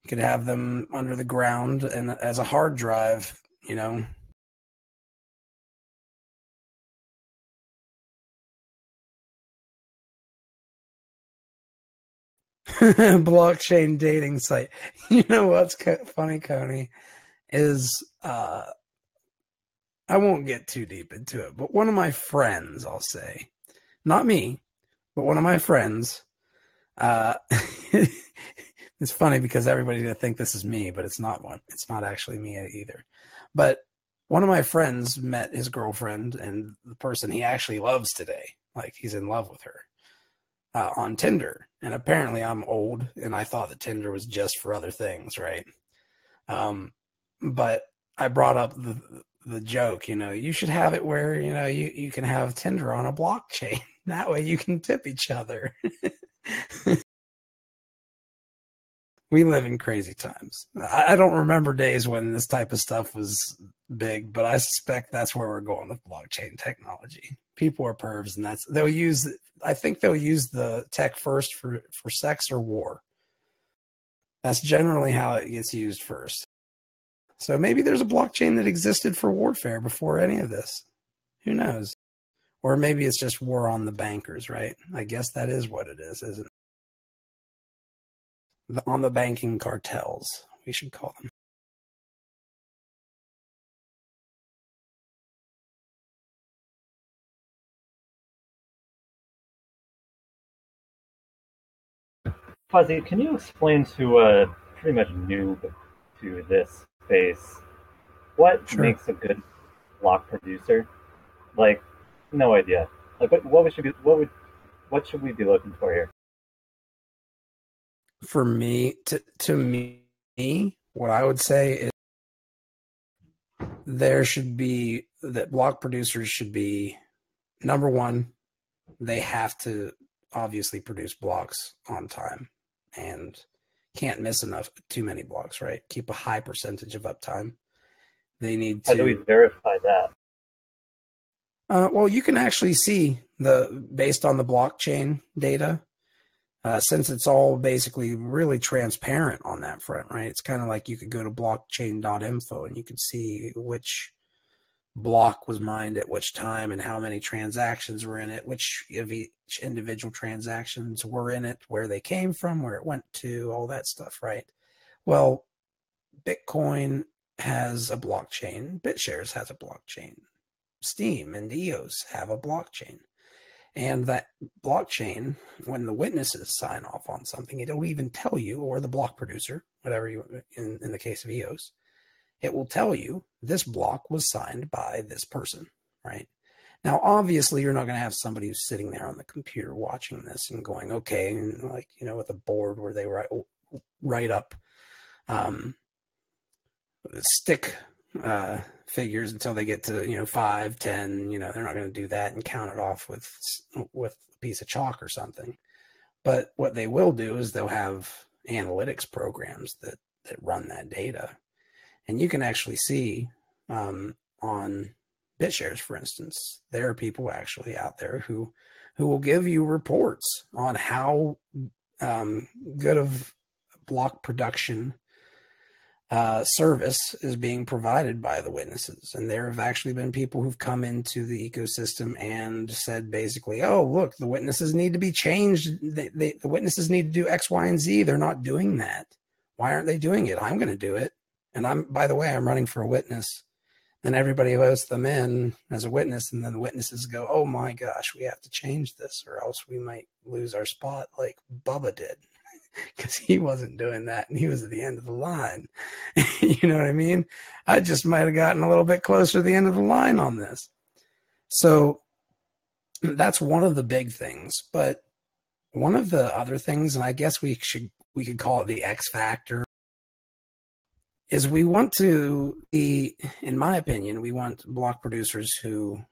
You could have them under the ground and as a hard drive, blockchain dating site. You know what's funny, Coney, is I won't get too deep into it, but one of my friends, I'll say, not me, but one of my friends, it's funny because everybody's going to think this is me, but it's not one. It's not actually me either. But one of my friends met his girlfriend and the person he actually loves today, like he's in love with her, on Tinder. And apparently I'm old and I thought that Tinder was just for other things, right? But I brought up the joke, you should have it where, you can have Tinder on a blockchain. That way you can tip each other. We live in crazy times. I don't remember days when this type of stuff was big, but I suspect that's where we're going with blockchain technology. People are pervs, and I think they'll use the tech first for sex or war. That's generally how it gets used first. So maybe there's a blockchain that existed for warfare before any of this. Who knows? Or maybe it's just war on the bankers, right? I guess that is what it is, isn't it? On the banking cartels, we should call them. Fuzzy, can you explain to a pretty much noob to this space what makes a good block producer? Like, no idea. Like, what should we be looking for here? For me, to me, what I would say is that block producers should be, number one, they have to obviously produce blocks on time and can't miss too many blocks, right? Keep a high percentage of uptime. They need to. How do we verify that? Well, you can actually see based on the blockchain data. since it's all basically really transparent on that front, right? It's kind of like you could go to blockchain.info and you could see which block was mined at which time and how many transactions were in it, which of each individual transactions were in it, where they came from, where it went to, all that stuff, right? Well, Bitcoin has a blockchain, BitShares has a blockchain, Steam and EOS have a blockchain. And that blockchain, when the witnesses sign off on something, it'll even tell you, or the block producer, whatever you, in the case of EOS, it will tell you this block was signed by this person, right? Now, obviously, you're not going to have somebody who's sitting there on the computer watching this and going, okay, and like, you know, with a board where they write up stick figures until they get to, you know, 5, 10, you know, they're not going to do that and count it off with a piece of chalk or something. But what they will do is they'll have analytics programs that run that data. And you can actually see on BitShares, for instance, there are people actually out there who will give you reports on how good of block production service is being provided by the witnesses. And there have actually been people who've come into the ecosystem and said basically, oh, look, the witnesses need to be changed. The witnesses need to do X, Y, and Z. They're not doing that. Why aren't they doing it? I'm going to do it. And by the way, I'm running for a witness. Then everybody votes them in as a witness. And then the witnesses go, oh my gosh, we have to change this or else we might lose our spot like Bubba did. Because he wasn't doing that and he was at the end of the line. You know what I mean? I just might have gotten a little bit closer to the end of the line on this. So that's one of the big things. But one of the other things, and I guess we could call it the X factor, is we want to be, in my opinion, we want block producers who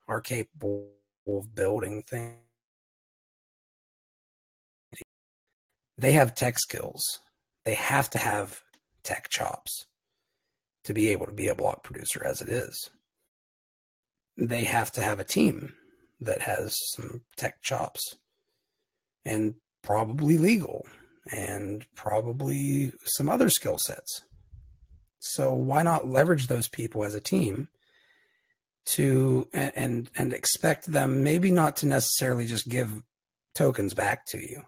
are capable of building things. They have tech skills. They have to have tech chops to be able to be a block producer as it is. They have to have a team that has some tech chops and probably legal and probably some other skill sets. So why not leverage those people as a team to and expect them maybe not to necessarily just give tokens back to you,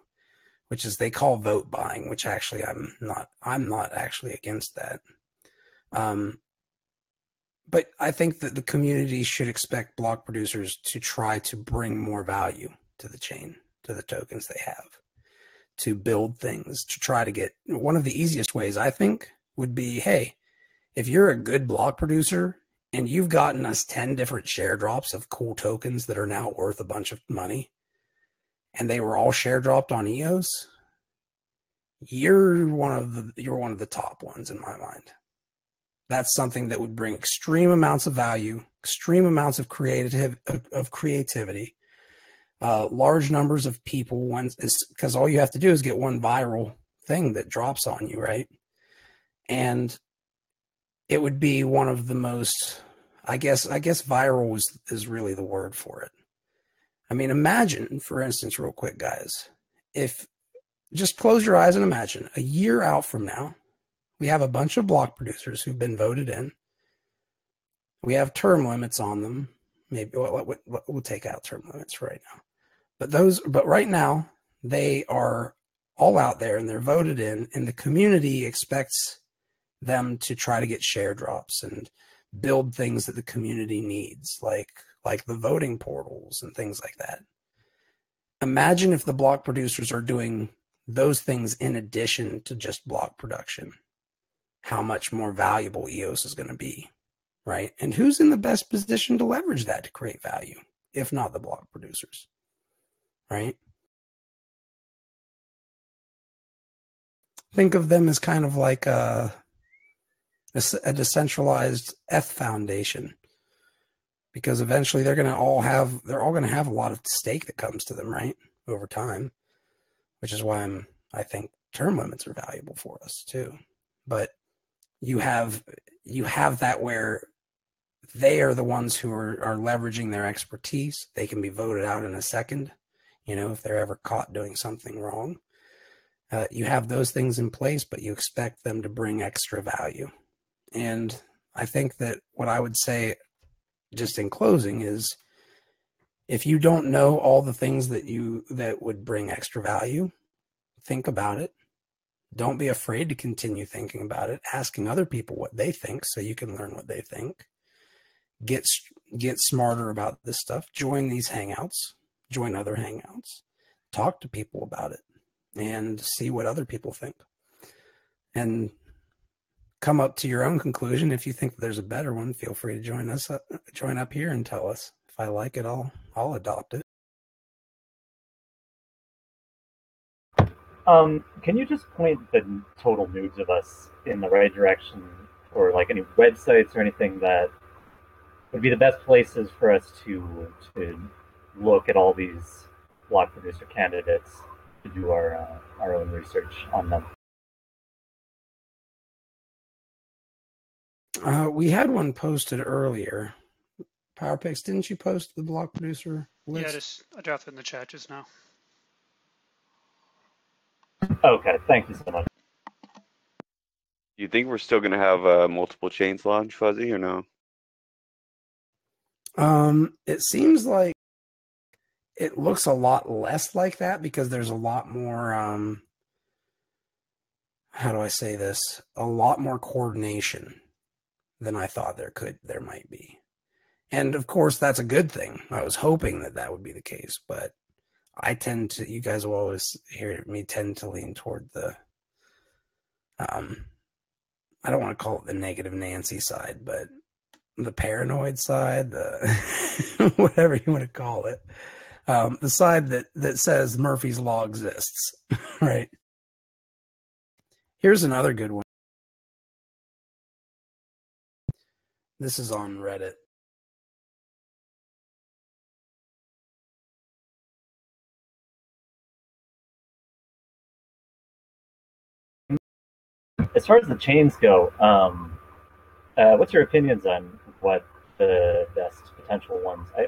which is they call vote buying, which actually I'm not actually against that. But I think that the community should expect block producers to try to bring more value to the chain, to the tokens they have, to build things, to try to get, one of the easiest ways I think would be, hey, if you're a good block producer and you've gotten us 10 different share drops of cool tokens that are now worth a bunch of money, and they were all share dropped on EOS, you're one of the top ones in my mind. That's something that would bring extreme amounts of value, extreme amounts of creativity, large numbers of people. Because all you have to do is get one viral thing that drops on you, right? And it would be one of the most, I guess viral is really the word for it. I mean, imagine, for instance, real quick, guys, if just close your eyes and imagine a year out from now, we have a bunch of block producers who've been voted in. We have term limits on them. Maybe we'll take out term limits right now. But right now, they are all out there and they're voted in, and the community expects them to try to get share drops and build things that the community needs, like the voting portals and things like that. Imagine if the block producers are doing those things in addition to just block production, how much more valuable EOS is going to be, right? And who's in the best position to leverage that to create value, if not the block producers, right? Think of them as kind of like a decentralized ETH foundation, because eventually they're all going to have a lot of stake that comes to them, right, over time, which is why I think term limits are valuable for us too. But you have that where they are the ones who are leveraging their expertise. They can be voted out in a second. if they're ever caught doing something wrong. You have those things in place, but you expect them to bring extra value. And I think that what I would say just in closing is, if you don't know all the things that would bring extra value, think about it. Don't be afraid to continue thinking about it, asking other people what they think so you can learn what they think. Get smarter about this stuff. Join these hangouts. Join other hangouts. Talk to people about it and see what other people think. And come up to your own conclusion. If you think there's a better one, feel free to join up here and tell us. If I like it, I'll adopt it. Can you just point the total nudes of us in the right direction, or like any websites or anything that would be the best places for us to look at all these block producer candidates to do our own research on them? We had one posted earlier. PowerPics, didn't you post the block producer list? Yeah, I dropped it in the chat just now. Okay, thank you so much. You think we're still going to have multiple chains launch, Fuzzy, or no? It seems like it looks a lot less like that because there's a lot more, how do I say this? A lot more coordination than I thought there might be. And of course, that's a good thing. I was hoping that would be the case, but you guys will always hear me tend to lean toward the, I don't want to call it the negative Nancy side, but the paranoid side, the whatever you want to call it, the side that says Murphy's Law exists, right? Here's another good one. This is on Reddit. As far as the chains go, what's your opinions on what the best potential ones? I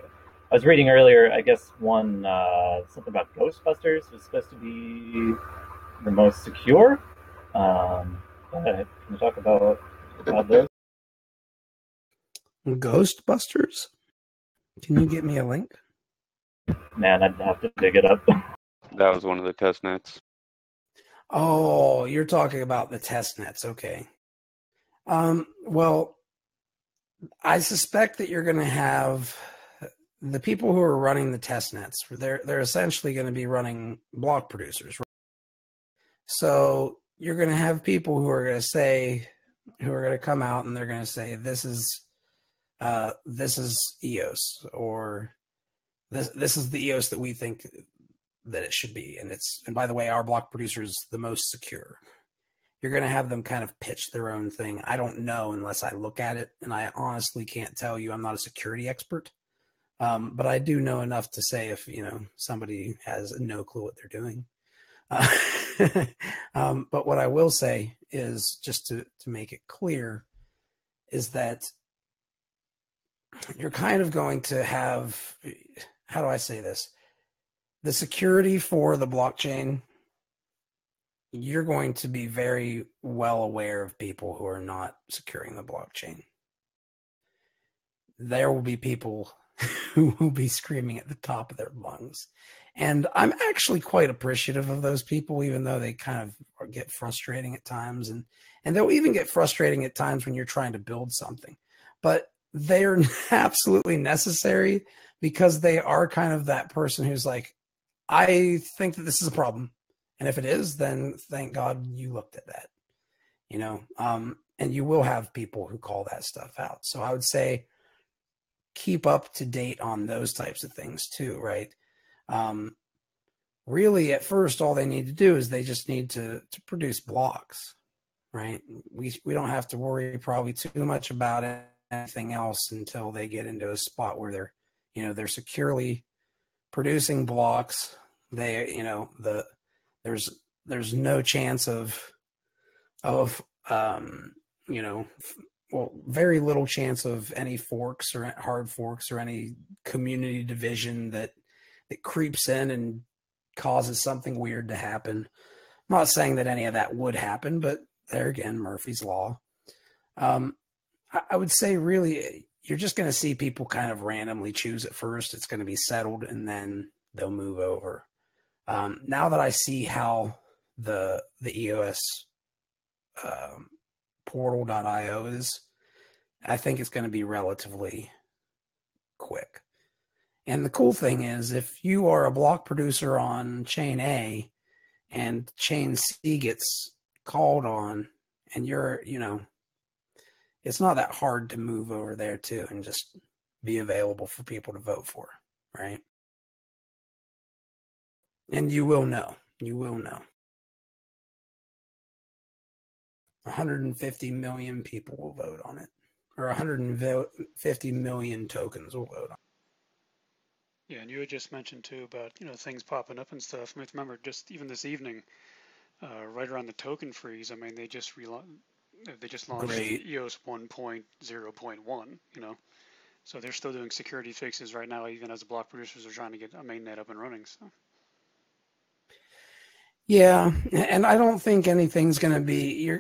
was reading earlier, I guess one, something about Ghostbusters was supposed to be the most secure. Can you talk about those? Ghostbusters? Can you get me a link? Man, I'd have to dig it up. That was one of the test nets. Oh, you're talking about the test nets. Okay. Well, I suspect that you're going to have the people who are running the test nets. They're essentially going to be running block producers. Right? So you're going to have people who are going to come out and they're going to say, this is EOS, or this is the EOS that we think that it should be. And by the way, our block producer is the most secure. You're going to have them kind of pitch their own thing. I don't know unless I look at it, and I honestly can't tell you. I'm not a security expert, but I do know enough to say if somebody has no clue what they're doing. But what I will say is, just to make it clear, is that you're kind of going to have, how do I say this? The security for the blockchain, you're going to be very well aware of people who are not securing the blockchain. There will be people who will be screaming at the top of their lungs. And I'm actually quite appreciative of those people, even though they kind of get frustrating at times. And they'll even get frustrating at times when you're trying to build something. But they're absolutely necessary, because they are kind of that person who's like, I think that this is a problem. And if it is, then thank God you looked at that, and you will have people who call that stuff out. So I would say keep up to date on those types of things too, right? Really, at first, all they need to do is they just need to produce blocks, right? We don't have to worry probably too much about anything else until they get into a spot where they're securely producing blocks. There's no chance of very little chance of any forks or hard forks or any community division that creeps in and causes something weird to happen. I'm not saying that any of that would happen, but there again, Murphy's Law. I would say really you're just going to see people kind of randomly choose at first. It's going to be settled and then they'll move over. Now that I see how the EOS portal.io is, I think it's going to be relatively quick. And the cool thing is, if you are a block producer on chain A and chain C gets called on and you're, it's not that hard to move over there too and just be available for people to vote for, right? And you will know. 150 million people will vote on it, or 150 million tokens will vote on it. Yeah, and you had just mentioned too about things popping up and stuff. I mean, remember just even this evening, right around the token freeze. I mean, they just launched Great. EOS 1.0.1. So they're still doing security fixes right now, even as the block producers are trying to get a mainnet up and running. So. Yeah, and I don't think anything's going to be.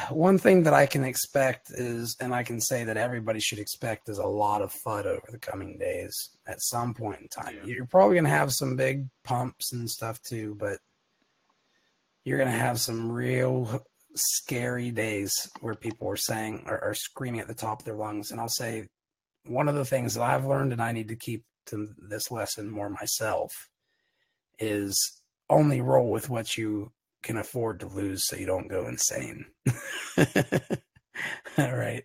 One thing that I can expect is, and I can say that everybody should expect, is a lot of FUD over the coming days at some point in time. Yeah. You're probably going to have some big pumps and stuff too, but you're going to have some real scary days where people are saying, are screaming at the top of their lungs. And I'll say, one of the things that I've learned, and I need to keep to this lesson more myself, is only roll with what you can afford to lose so you don't go insane. All right.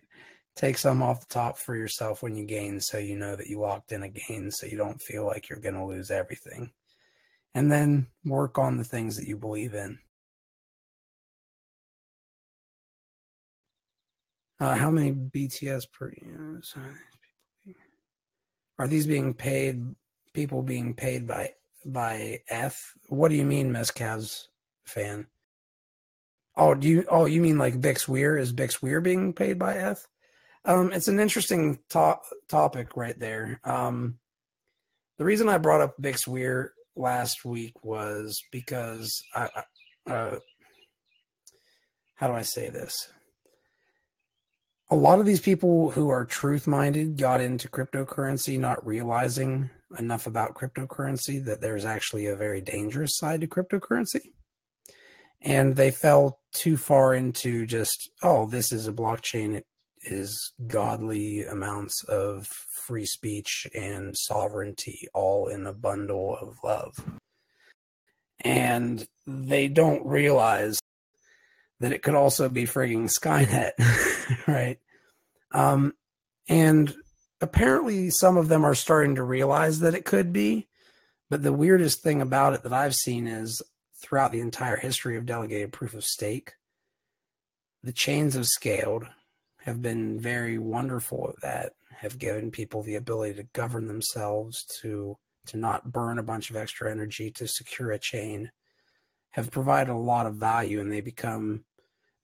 Take some off the top for yourself when you gain, so you know that you locked in a gain, so you don't feel like you're going to lose everything. And then work on the things that you believe in. How many BTS per year? Are these being paid, people being paid by ETH? What do you mean, Mezcavs fan? You mean like BitsharesTalk? Is BitsharesTalk being paid by ETH? It's an interesting topic right there. The reason I brought up BitsharesTalk last week was because how do I say this? A lot of these people who are truth-minded got into cryptocurrency not realizing enough about cryptocurrency, that there's actually a very dangerous side to cryptocurrency. And they fell too far into just, this is a blockchain. It is godly amounts of free speech and sovereignty all in a bundle of love. And they don't realize that it could also be frigging Skynet, right? And apparently some of them are starting to realize that it could be, but the weirdest thing about it that I've seen is throughout the entire history of delegated proof of stake, the chains have scaled, have been very wonderful at that, have given people the ability to govern themselves, to not burn a bunch of extra energy to secure a chain, have provided a lot of value, and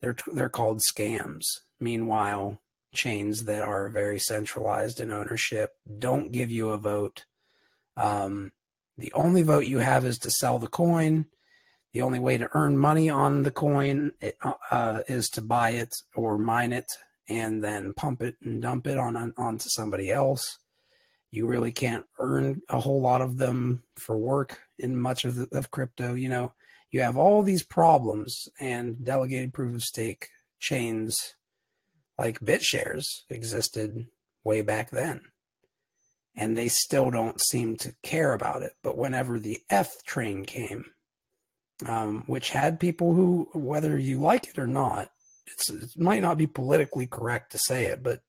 they're called scams. Meanwhile, chains that are very centralized in ownership don't give you a vote. The only vote you have is to sell the coin. The only way to earn money on the coin is to buy it or mine it and then pump it and dump it onto somebody else. You really can't earn a whole lot of them for work in much of crypto. You have all these problems, and delegated proof of stake chains like BitShares existed way back then. And they still don't seem to care about it. But whenever the ETH train came, which had people who, whether you like it or not, it might not be politically correct to say it, but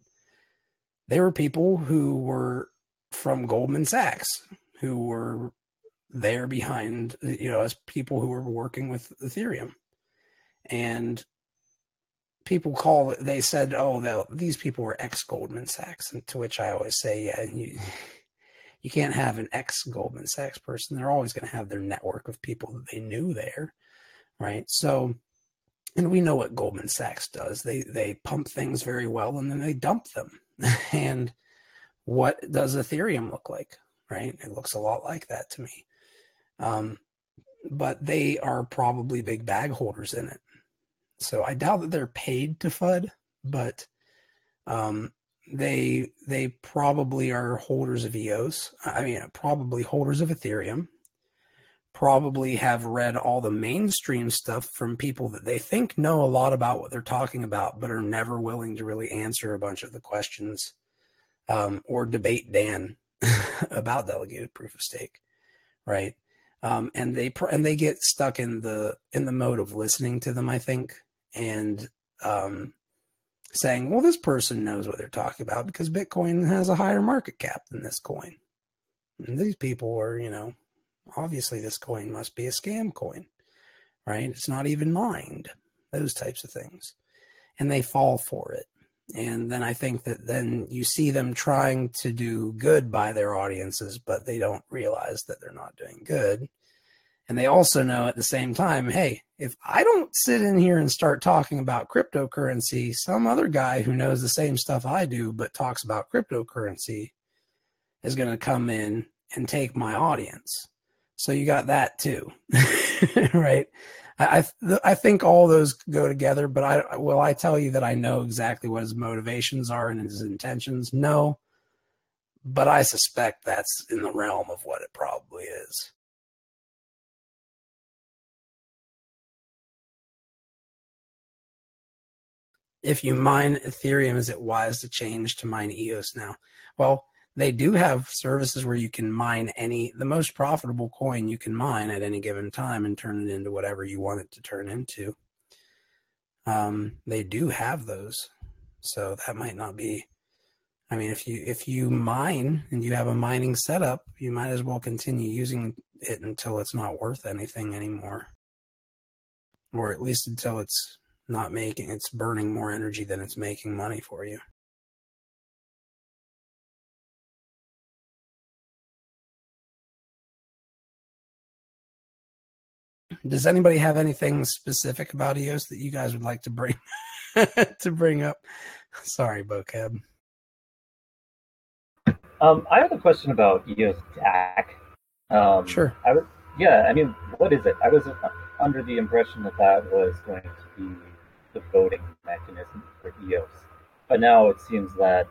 there were people who were from Goldman Sachs who were there behind, as people who were working with Ethereum. And people they said, these people were ex-Goldman Sachs. And to which I always say, yeah, you can't have an ex-Goldman Sachs person. They're always going to have their network of people that they knew there, right? So, and we know what Goldman Sachs does. They pump things very well, and then they dump them. And what does Ethereum look like, right? It looks a lot like that to me. but they are probably big bag holders in it. So I doubt that they're paid to FUD, but they probably are holders of EOS. I mean, probably holders of Ethereum. Probably have read all the mainstream stuff from people that they think know a lot about what they're talking about, but are never willing to really answer a bunch of the questions or debate Dan about delegated proof of stake, right? And they get stuck in the mode of listening to them, I think, and saying, well, this person knows what they're talking about because Bitcoin has a higher market cap than this coin. And these people are, obviously this coin must be a scam coin, right? It's not even mined, those types of things. And they fall for it. And then I think that then you see them trying to do good by their audiences, but they don't realize that they're not doing good. And they also know at the same time, hey, if I don't sit in here and start talking about cryptocurrency, some other guy who knows the same stuff I do but talks about cryptocurrency is going to come in and take my audience. So you got that too, right? I think all those go together, but I tell you that I know exactly what his motivations are and his intentions? No, but I suspect that's in the realm of what it probably is. If you mine Ethereum, is it wise to change to mine EOS now? Well, they do have services where you can mine the most profitable coin you can mine at any given time and turn it into whatever you want it to turn into. They do have those. So that might not be, I mean, if you mine and you have a mining setup, you might as well continue using it until it's not worth anything anymore. Or at least until it's burning more energy than it's making money for you. Does anybody have anything specific about EOS that you guys would like to bring up? Sorry, Vocab. I have a question about EOS DAC. Sure. What is it? I was under the impression that was going to be the voting mechanism for EOS, but now it seems that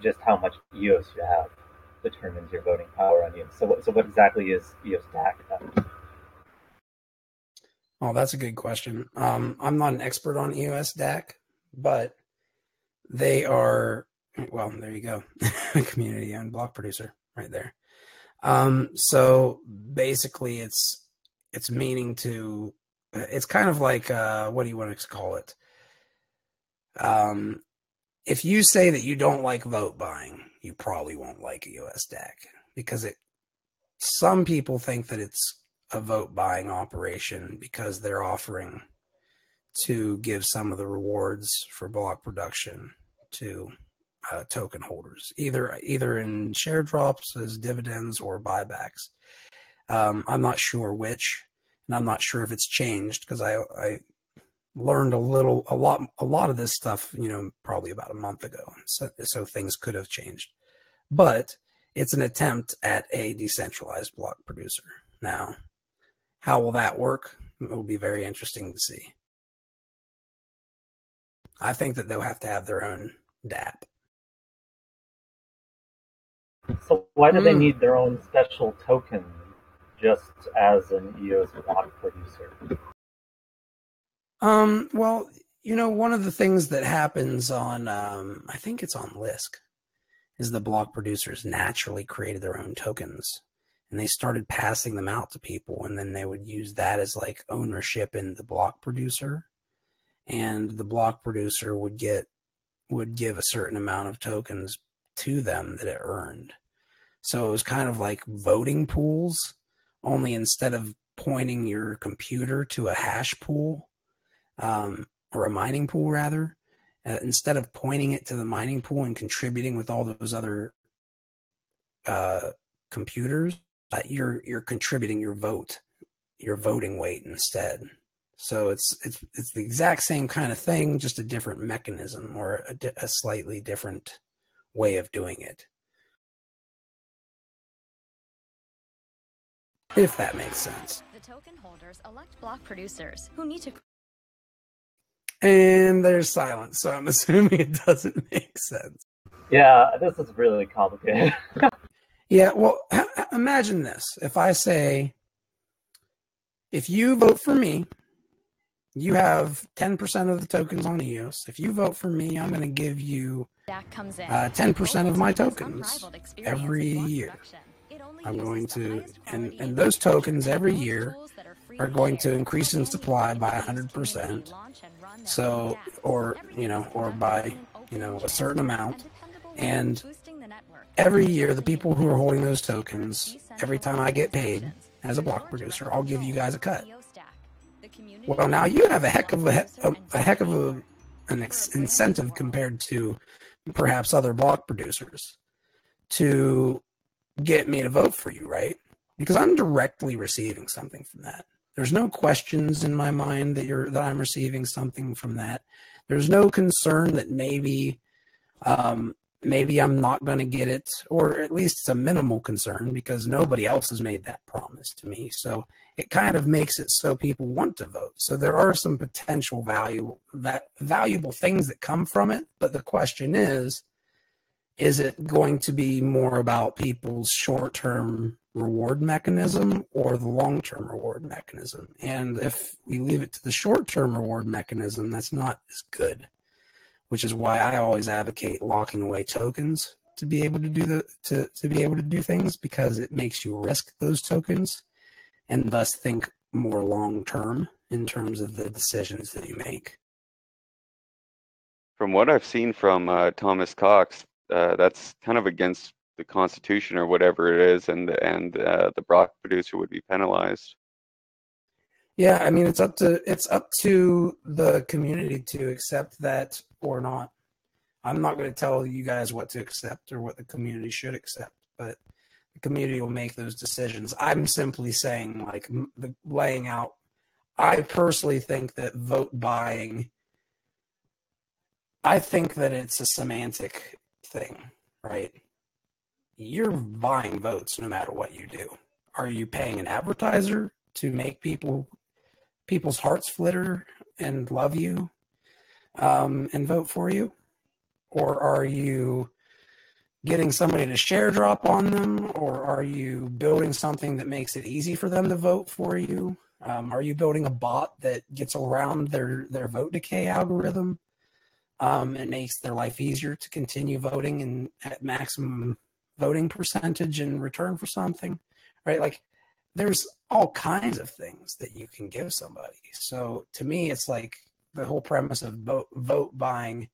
just how much EOS you have determines your voting power on EOS. So what exactly is EOS DAC about? Oh, that's a good question. I'm not an expert on EOS DAC, but they are, well, there you go. Community owned block producer right there. So basically it's meaning to, it's kind of like, what do you want to call it? If you say that you don't like vote buying, you probably won't like EOS DAC because some people think that it's a vote buying operation because they're offering to give some of the rewards for block production to token holders, either in share drops as dividends or buybacks. I'm not sure which, and I'm not sure if it's changed because I learned a lot of this stuff, probably about a month ago. So things could have changed, but it's an attempt at a decentralized block producer. Now, how will that work? It will be very interesting to see. I think that they'll have to have their own DApp. So why do they need their own special token just as an EOS block producer? Well, one of the things that happens on, I think it's on Lisk, is the block producers naturally created their own tokens and they started passing them out to people, and then they would use that as like ownership in the block producer, and the block producer would give a certain amount of tokens to them that it earned. So it was kind of like voting pools, only instead of pointing your computer to a hash pool, or a mining pool rather, instead of pointing it to the mining pool and contributing with all those other computers, you're contributing your voting weight instead. So it's the exact same kind of thing, just a different mechanism or a slightly different way of doing it. if that makes sense. The token holders elect block producers who need to. And there's silence, so I'm assuming it doesn't make sense. Yeah, this is really complicated. Yeah, well, imagine this. If I say, if you vote for me, you have 10% of the tokens on EOS. If you vote for me, I'm going to give you 10% of my tokens every year. I'm going to, and those tokens every year are going to increase in supply by 100%. So, or by, a certain amount. And every year, the people who are holding those tokens, every time I get paid as a block producer, I'll give you guys a cut. Well, now you have a heck of an incentive compared to perhaps other block producers to get me to vote for you, right? Because I'm directly receiving something from that. There's no questions in my mind that I'm receiving something from that. There's no concern that maybe I'm not going to get it, or at least it's a minimal concern because nobody else has made that promise to me. So it kind of makes it so people want to vote. So there are some potential valuable things that come from it. But the question is it going to be more about people's short-term reward mechanism or the long-term reward mechanism? And if we leave it to the short-term reward mechanism, that's not as good, which is why I always advocate locking away tokens to be able to do to be able to do things, because it makes you risk those tokens and thus think more long-term in terms of the decisions that you make. From what I've seen from Thomas Cox, that's kind of against the Constitution or whatever it is, and the block producer would be penalized. Yeah, I mean, it's up to the community to accept that or not. I'm not going to tell you guys what to accept or what the community should accept, but the community will make those decisions. I'm simply saying, like, laying out. I personally think that vote buying, I think that it's a semantic thing, right? You're buying votes no matter what you do. Are you paying an advertiser to make people's hearts flitter and love you and vote for you? Or are you getting somebody to share drop on them? Or are you building something that makes it easy for them to vote for you? Are you building a bot that gets around their vote decay algorithm and makes their life easier to continue voting and at maximum voting percentage in return for something, right? Like, there's all kinds of things that you can give somebody. So to me, it's like the whole premise of vote buying,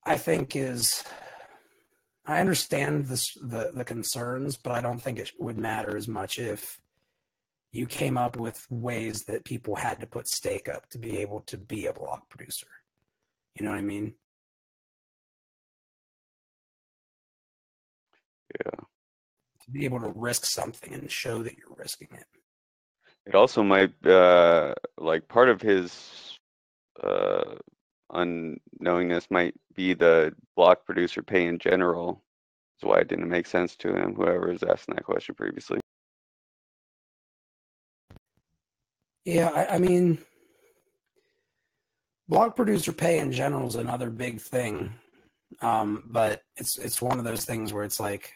I think I understand the concerns, but I don't think it would matter as much if you came up with ways that people had to put stake up to be able to be a block producer. You know what I mean? Yeah. To be able to risk something and show that you're risking it. It also might, like, part of his unknowingness might be the block producer pay in general. That's why it didn't make sense to him, whoever was asking that question previously. Yeah, I mean, block producer pay in general is another big thing. But it's one of those things where it's like,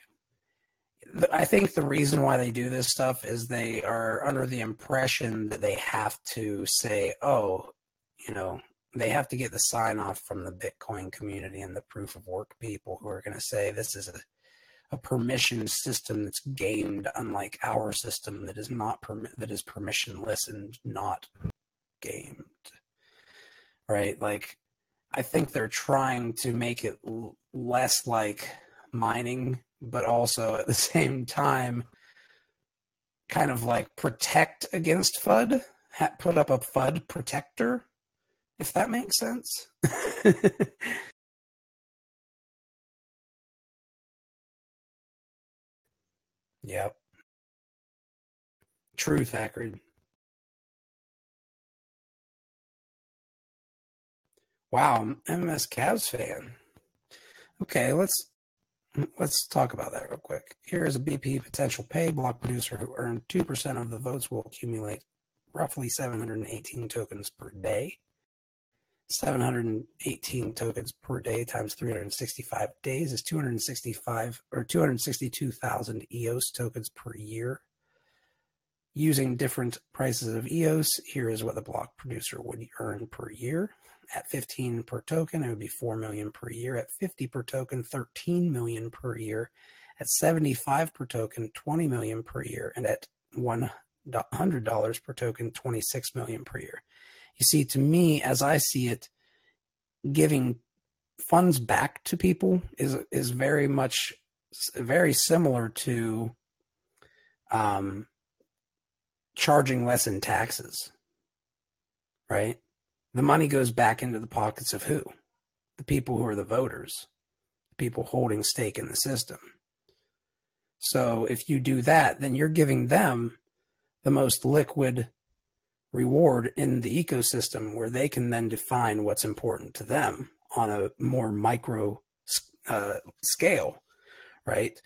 I think the reason why they do this stuff is they are under the impression that they have to say, they have to get the sign off from the Bitcoin community and the proof of work people who are going to say this is a permission system that's gamed, unlike our system that is that is permissionless and not gamed, right? Like, I think they're trying to make it less like mining, but also at the same time kind of like protect against FUD, put up a FUD protector, if that makes sense. Yep. Truth, Akrid. Wow, MS Cavs fan. Okay, let's let's talk about that real quick. Here is a BP potential pay block producer who earned 2% of the votes will accumulate roughly 718 tokens per day. 718 tokens per day times 365 days is 262,000 EOS tokens per year. Using different prices of EOS, here is what the block producer would earn per year. At 15 per token, it would be 4 million per year. At 50 per token, 13 million per year. At 75 per token, 20 million per year. And at $100 per token, 26 million per year. You see, to me, as I see it, giving funds back to people is very similar to charging less in taxes, right? The money goes back into the pockets of who? The people who are the voters, the people holding stake in the system. So if you do that, then you're giving them the most liquid reward in the ecosystem, where they can then define what's important to them on a more micro scale, right?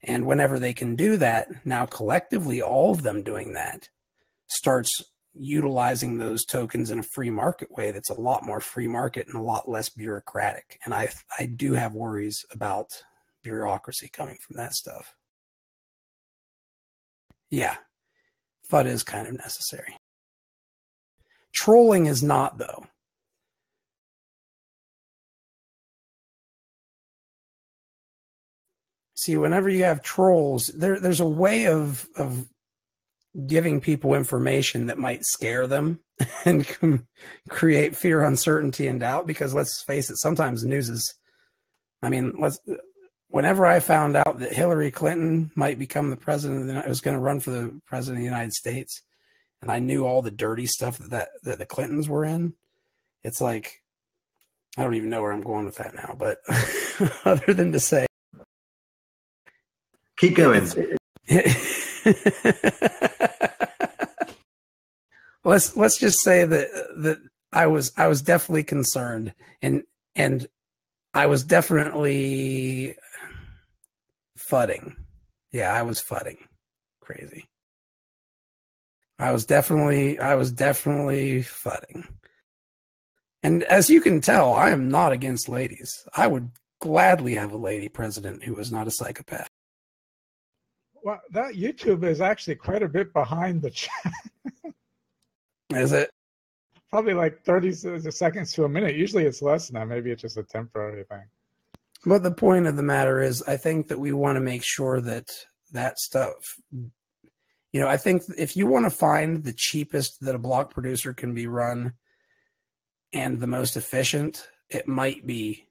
And whenever they can do that, now collectively, all of them doing that starts utilizing those tokens in a free market way that's a lot more free market and a lot less bureaucratic. And I do have worries about bureaucracy coming from that stuff. Yeah, FUD is kind of necessary. Trolling is not, though. See, whenever you have trolls, there's a way of giving people information that might scare them and create fear, uncertainty, and doubt. Because let's face it, sometimes news is, whenever I found out that Hillary Clinton might become the president, was going to run for the president of the United States, and I knew all the dirty stuff that the Clintons were in, it's like, I don't even know where I'm going with that now, but other than to say, keep going. Let's just say that I was definitely concerned, and I was definitely fudding. Yeah, I was fudding. Crazy. I was definitely fudding. And as you can tell, I am not against ladies. I would gladly have a lady president who was not a psychopath. Well, that YouTube is actually quite a bit behind the chat. Is it? Probably like 30 seconds to a minute. Usually it's less than that. Maybe it's just a temporary thing. But the point of the matter is, I think that we want to make sure that stuff, I think if you want to find the cheapest that a block producer can be run and the most efficient, it might be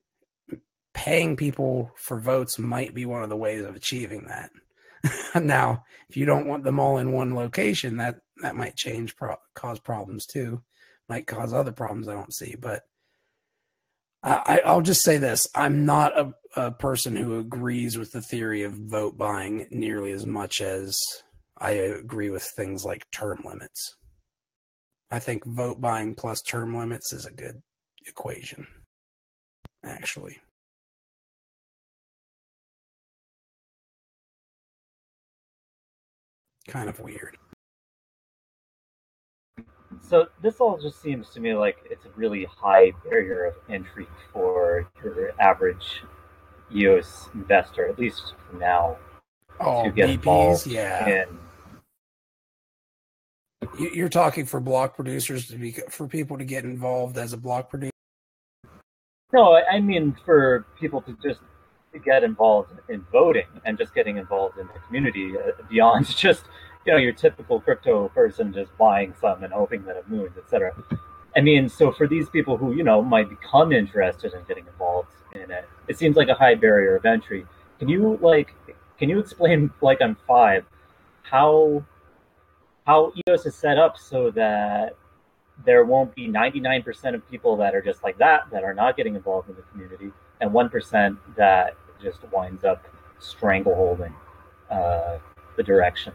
paying people for votes might be one of the ways of achieving that. Now, if you don't want them all in one location, that might cause problems too. Might cause other problems I don't see. But I'll just say this. I'm not a person who agrees with the theory of vote buying nearly as much as I agree with things like term limits. I think vote buying plus term limits is a good equation, actually. Kind of weird. So this all just seems to me like it's a really high barrier of entry for your average EOS investor, at least for now, to get BPs, involved. Yeah. You're talking for block producers for people to get involved as a block producer? No, I mean for people to just get involved in voting and just getting involved in the community beyond just your typical crypto person just buying some and hoping that it moves, etc. I mean, so for these people who might become interested in getting involved in it, it seems like a high barrier of entry. Can you explain, like on 5, how EOS is set up so that there won't be 99% of people that are just like that are not getting involved in the community, and 1% that just winds up strangleholding the direction?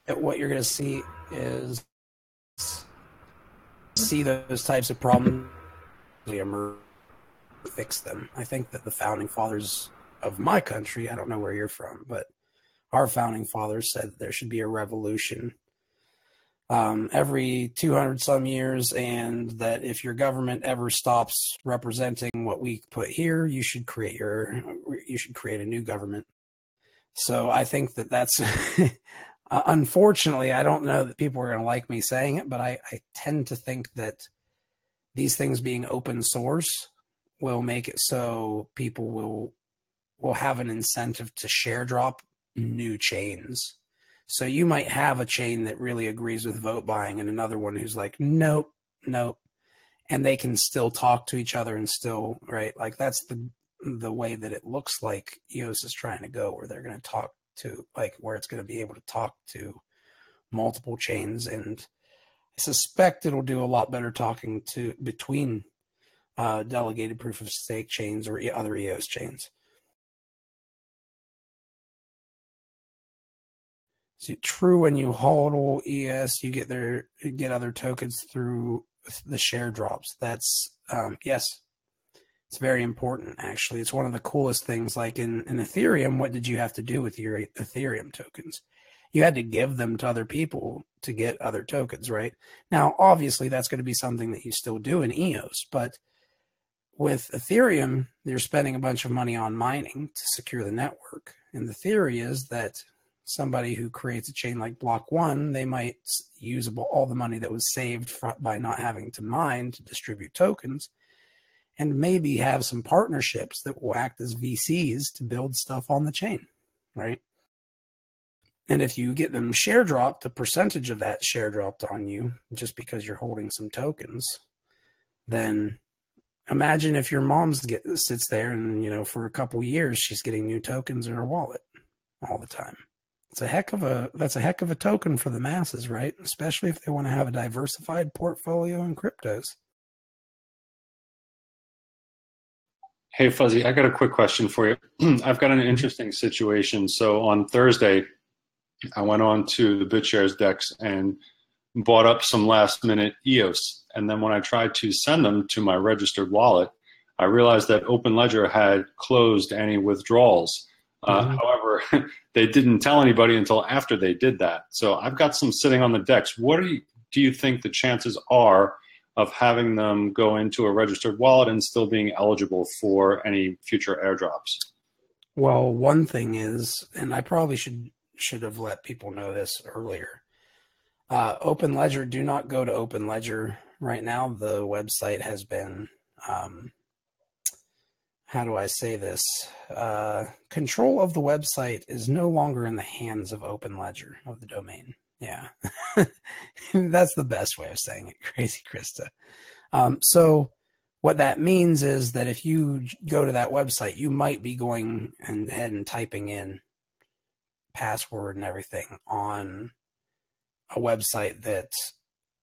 What you're going to see is those types of problems emerge fix them. I think that the founding fathers of my country, I don't know where you're from, but our founding fathers said that there should be a revolution every 200 some years, and that if your government ever stops representing what we put here, you should create a new government. So I think that that's unfortunately, I don't know that people are going to like me saying it, but I tend to think that these things being open source will make it so people will have an incentive to share drop new chains. So you might have a chain that really agrees with vote buying and another one who's like, nope. And they can still talk to each other and still, right? Like that's the way that it looks like EOS is trying to go, where they're going to talk to, like, where it's going to be able to talk to multiple chains. And I suspect it'll do a lot better talking to between delegated proof of stake chains or other EOS chains. So true, when you hodl ES, you get other tokens through the share drops. That's yes, it's very important. Actually, it's one of the coolest things. Like in Ethereum, what did you have to do with your Ethereum tokens? You had to give them to other people to get other tokens, right? Now, obviously, that's going to be something that you still do in EOS, but with Ethereum, you're spending a bunch of money on mining to secure the network. And the theory is that somebody who creates a chain like Block One, they might use all the money that was saved by not having to mine to distribute tokens, and maybe have some partnerships that will act as VCs to build stuff on the chain, right? And if you get them share dropped, the percentage of that share dropped on you just because you're holding some tokens, then imagine if your mom sits there and, you know, for a couple years, she's getting new tokens in her wallet all the time. That's a heck of a token for the masses, right? Especially if they want to have a diversified portfolio in cryptos. Hey, Fuzzy, I got a quick question for you. I've got an interesting situation. So on Thursday, I went on to the BitShares DEX and bought up some last-minute EOS. And then when I tried to send them to my registered wallet, I realized that OpenLedger had closed any withdrawals. However, they didn't tell anybody until after they did that. So I've got some sitting on the DEX. What do you think the chances are of having them go into a registered wallet and still being eligible for any future airdrops? Well, one thing is, and I probably should have let people know this earlier. OpenLedger, do not go to OpenLedger right now. The website has been, how do I say this? Control of the website is no longer in the hands of OpenLedger, of the domain. Yeah, that's the best way of saying it. Crazy Krista. So what that means is that if you go to that website, you might be going ahead and typing in password and everything on a website that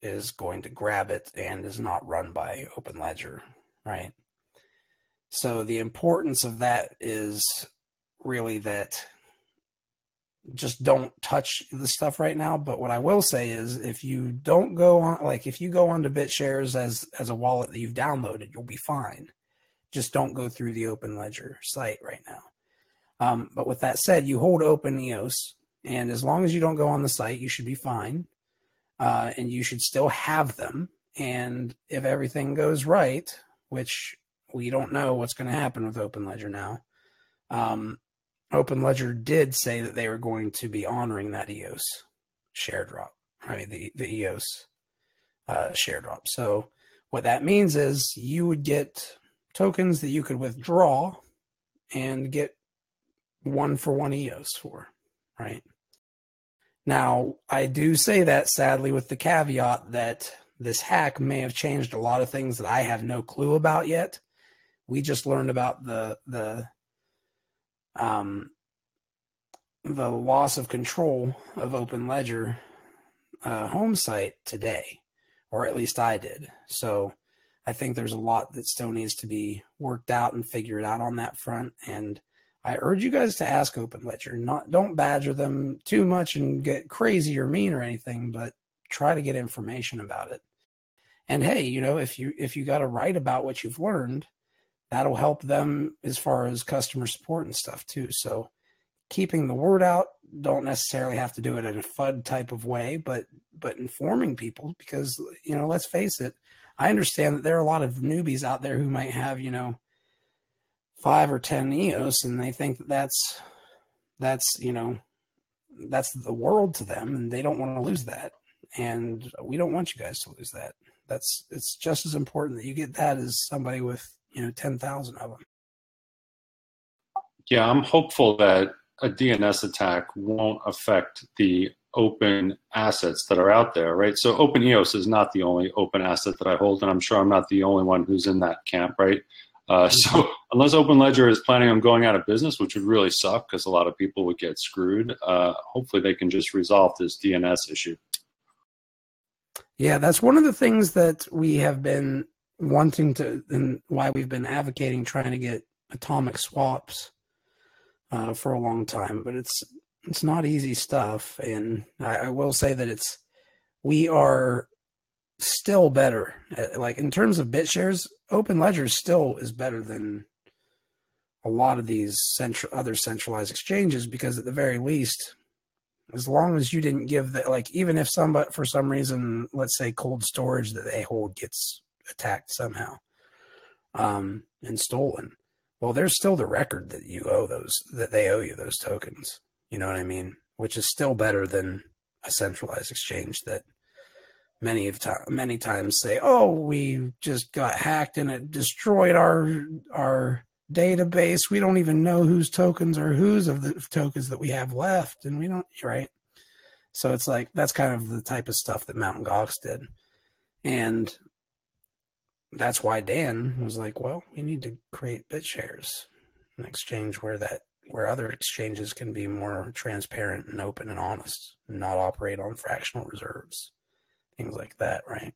is going to grab it and is not run by OpenLedger, right? So the importance of that is really that just don't touch the stuff right now. But what I will say is, if you don't go on, like if you go onto BitShares as a wallet that you've downloaded, you'll be fine. Just don't go through the OpenLedger site right now. But with that said, you hold open EOS, and as long as you don't go on the site, you should be fine. And you should still have them. And if everything goes right, which we don't know what's going to happen with OpenLedger now, OpenLedger did say that they were going to be honoring that EOS share drop, right? The EOS share drop. So what that means is you would get tokens that you could withdraw and get 1-for-1 EOS for, right? Now, I do say that sadly with the caveat that this hack may have changed a lot of things that I have no clue about yet. We just learned about the loss of control of OpenLedger home site today, or at least I did. So I think there's a lot that still needs to be worked out and figured out on that front. And I urge you guys to ask OpenLedger. Don't badger them too much and get crazy or mean or anything, but try to get information about it. And hey, you know, if you got to write about what you've learned, that'll help them as far as customer support and stuff too. So keeping the word out, don't necessarily have to do it in a FUD type of way, but informing people, because, you know, let's face it, I understand that there are a lot of newbies out there who might have, you know, 5 or 10 EOS, and they think that that's, you know, that's the world to them, and they don't want to lose that. And we don't want you guys to lose that. It's just as important that you get that as somebody with, you know, 10,000 of them. Yeah, I'm hopeful that a DNS attack won't affect the open assets that are out there, right? So OpenEOS is not the only open asset that I hold, and I'm sure I'm not the only one who's in that camp, right? So unless OpenLedger is planning on going out of business, which would really suck because a lot of people would get screwed, hopefully they can just resolve this DNS issue. Yeah, that's one of the things that we have been wanting to, and why we've been advocating trying to get atomic swaps for a long time, but it's not easy stuff. And I will say that we are still better like in terms of BitShares. OpenLedger still is better than a lot of these other centralized exchanges, because at the very least, as long as you didn't give that, like, even if somebody for some reason, let's say cold storage that they hold gets attacked somehow and stolen, well, there's still the record that you owe that they owe you those tokens. You know what I mean? Which is still better than a centralized exchange that many times say, oh, we just got hacked and it destroyed our database. We don't even know whose tokens are whose of the tokens that we have left, and we don't, right? So it's like, that's kind of the type of stuff that Mt. Gox did. And that's why Dan was like, well, we need to create BitShares, an exchange where other exchanges can be more transparent and open and honest and not operate on fractional reserves, things like that, right?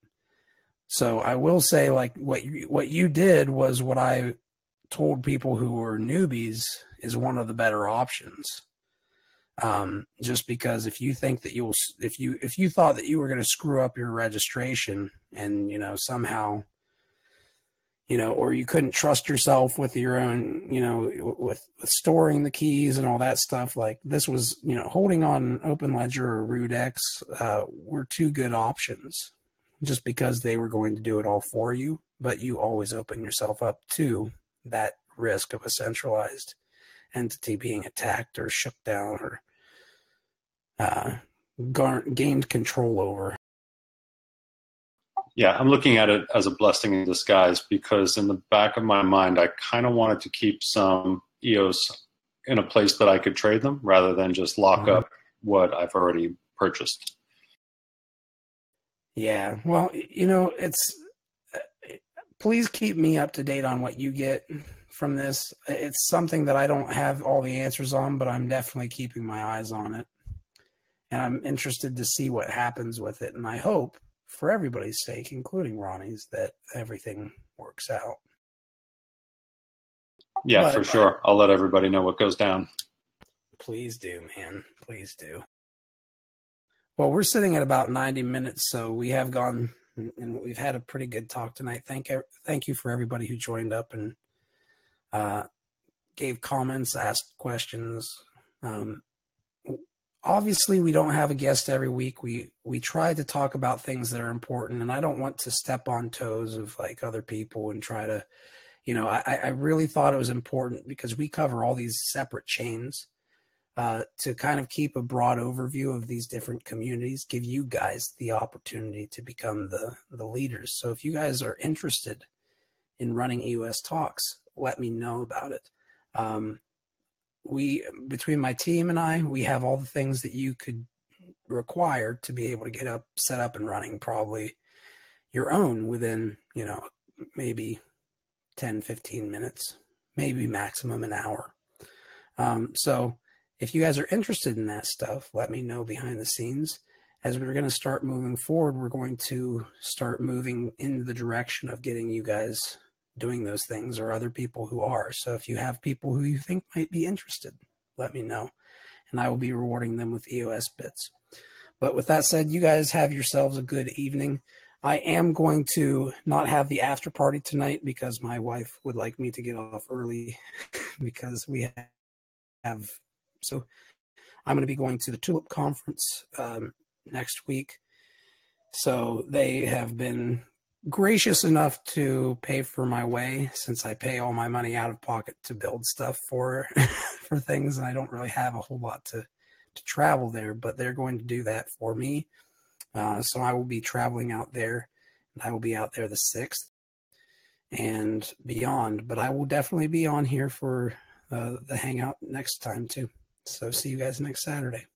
So I will say, like, what you did was what I told people who were newbies is one of the better options. Just because if you think that if you thought that you were going to screw up your registration and, you know, somehow, you know, or you couldn't trust yourself with your own, you know, with storing the keys and all that stuff, like this was, you know, holding on OpenLedger or RootX were two good options, just because they were going to do it all for you, but you always open yourself up to that risk of a centralized entity being attacked or shut down or gained control over. Yeah, I'm looking at it as a blessing in disguise, because in the back of my mind, I kind of wanted to keep some EOS in a place that I could trade them rather than just lock up what I've already purchased. Yeah, well, you know, please keep me up to date on what you get from this. It's something that I don't have all the answers on, but I'm definitely keeping my eyes on it. And I'm interested to see what happens with it. And I hope, for everybody's sake, including Ronnie's, that everything works out. Yeah, for sure. I'll let everybody know what goes down. Please do, man. Please do. Well, we're sitting at about 90 minutes, so we have gone and we've had a pretty good talk tonight. Thank you for everybody who joined up and gave comments, asked questions. Obviously, we don't have a guest every week. We try to talk about things that are important, and I don't want to step on toes of like other people and try to, you know, I really thought it was important because we cover all these separate chains to kind of keep a broad overview of these different communities, give you guys the opportunity to become the leaders. So if you guys are interested in running EOS talks, let me know about it. Between my team and I, we have all the things that you could require to be able to get set up and running probably your own within, you know, maybe 10, 15 minutes, maybe maximum an hour. So if you guys are interested in that stuff, let me know behind the scenes. As we're going to start moving forward, we're going to start moving in the direction of getting you guys doing those things, or other people who are. So if you have people who you think might be interested, let me know, and I will be rewarding them with EOS bits. But with that said, you guys have yourselves a good evening. I am going to not have the after party tonight because my wife would like me to get off early because we have. So I'm going to be going to the Tulip Conference next week. So they have been gracious enough to pay for my way since I pay all my money out of pocket to build stuff for for things, and I don't really have a whole lot to travel there, but they're going to do that for me. So I will be traveling out there, and I will be out there the 6th and beyond, but I will definitely be on here for the hangout next time too. So see you guys next Saturday.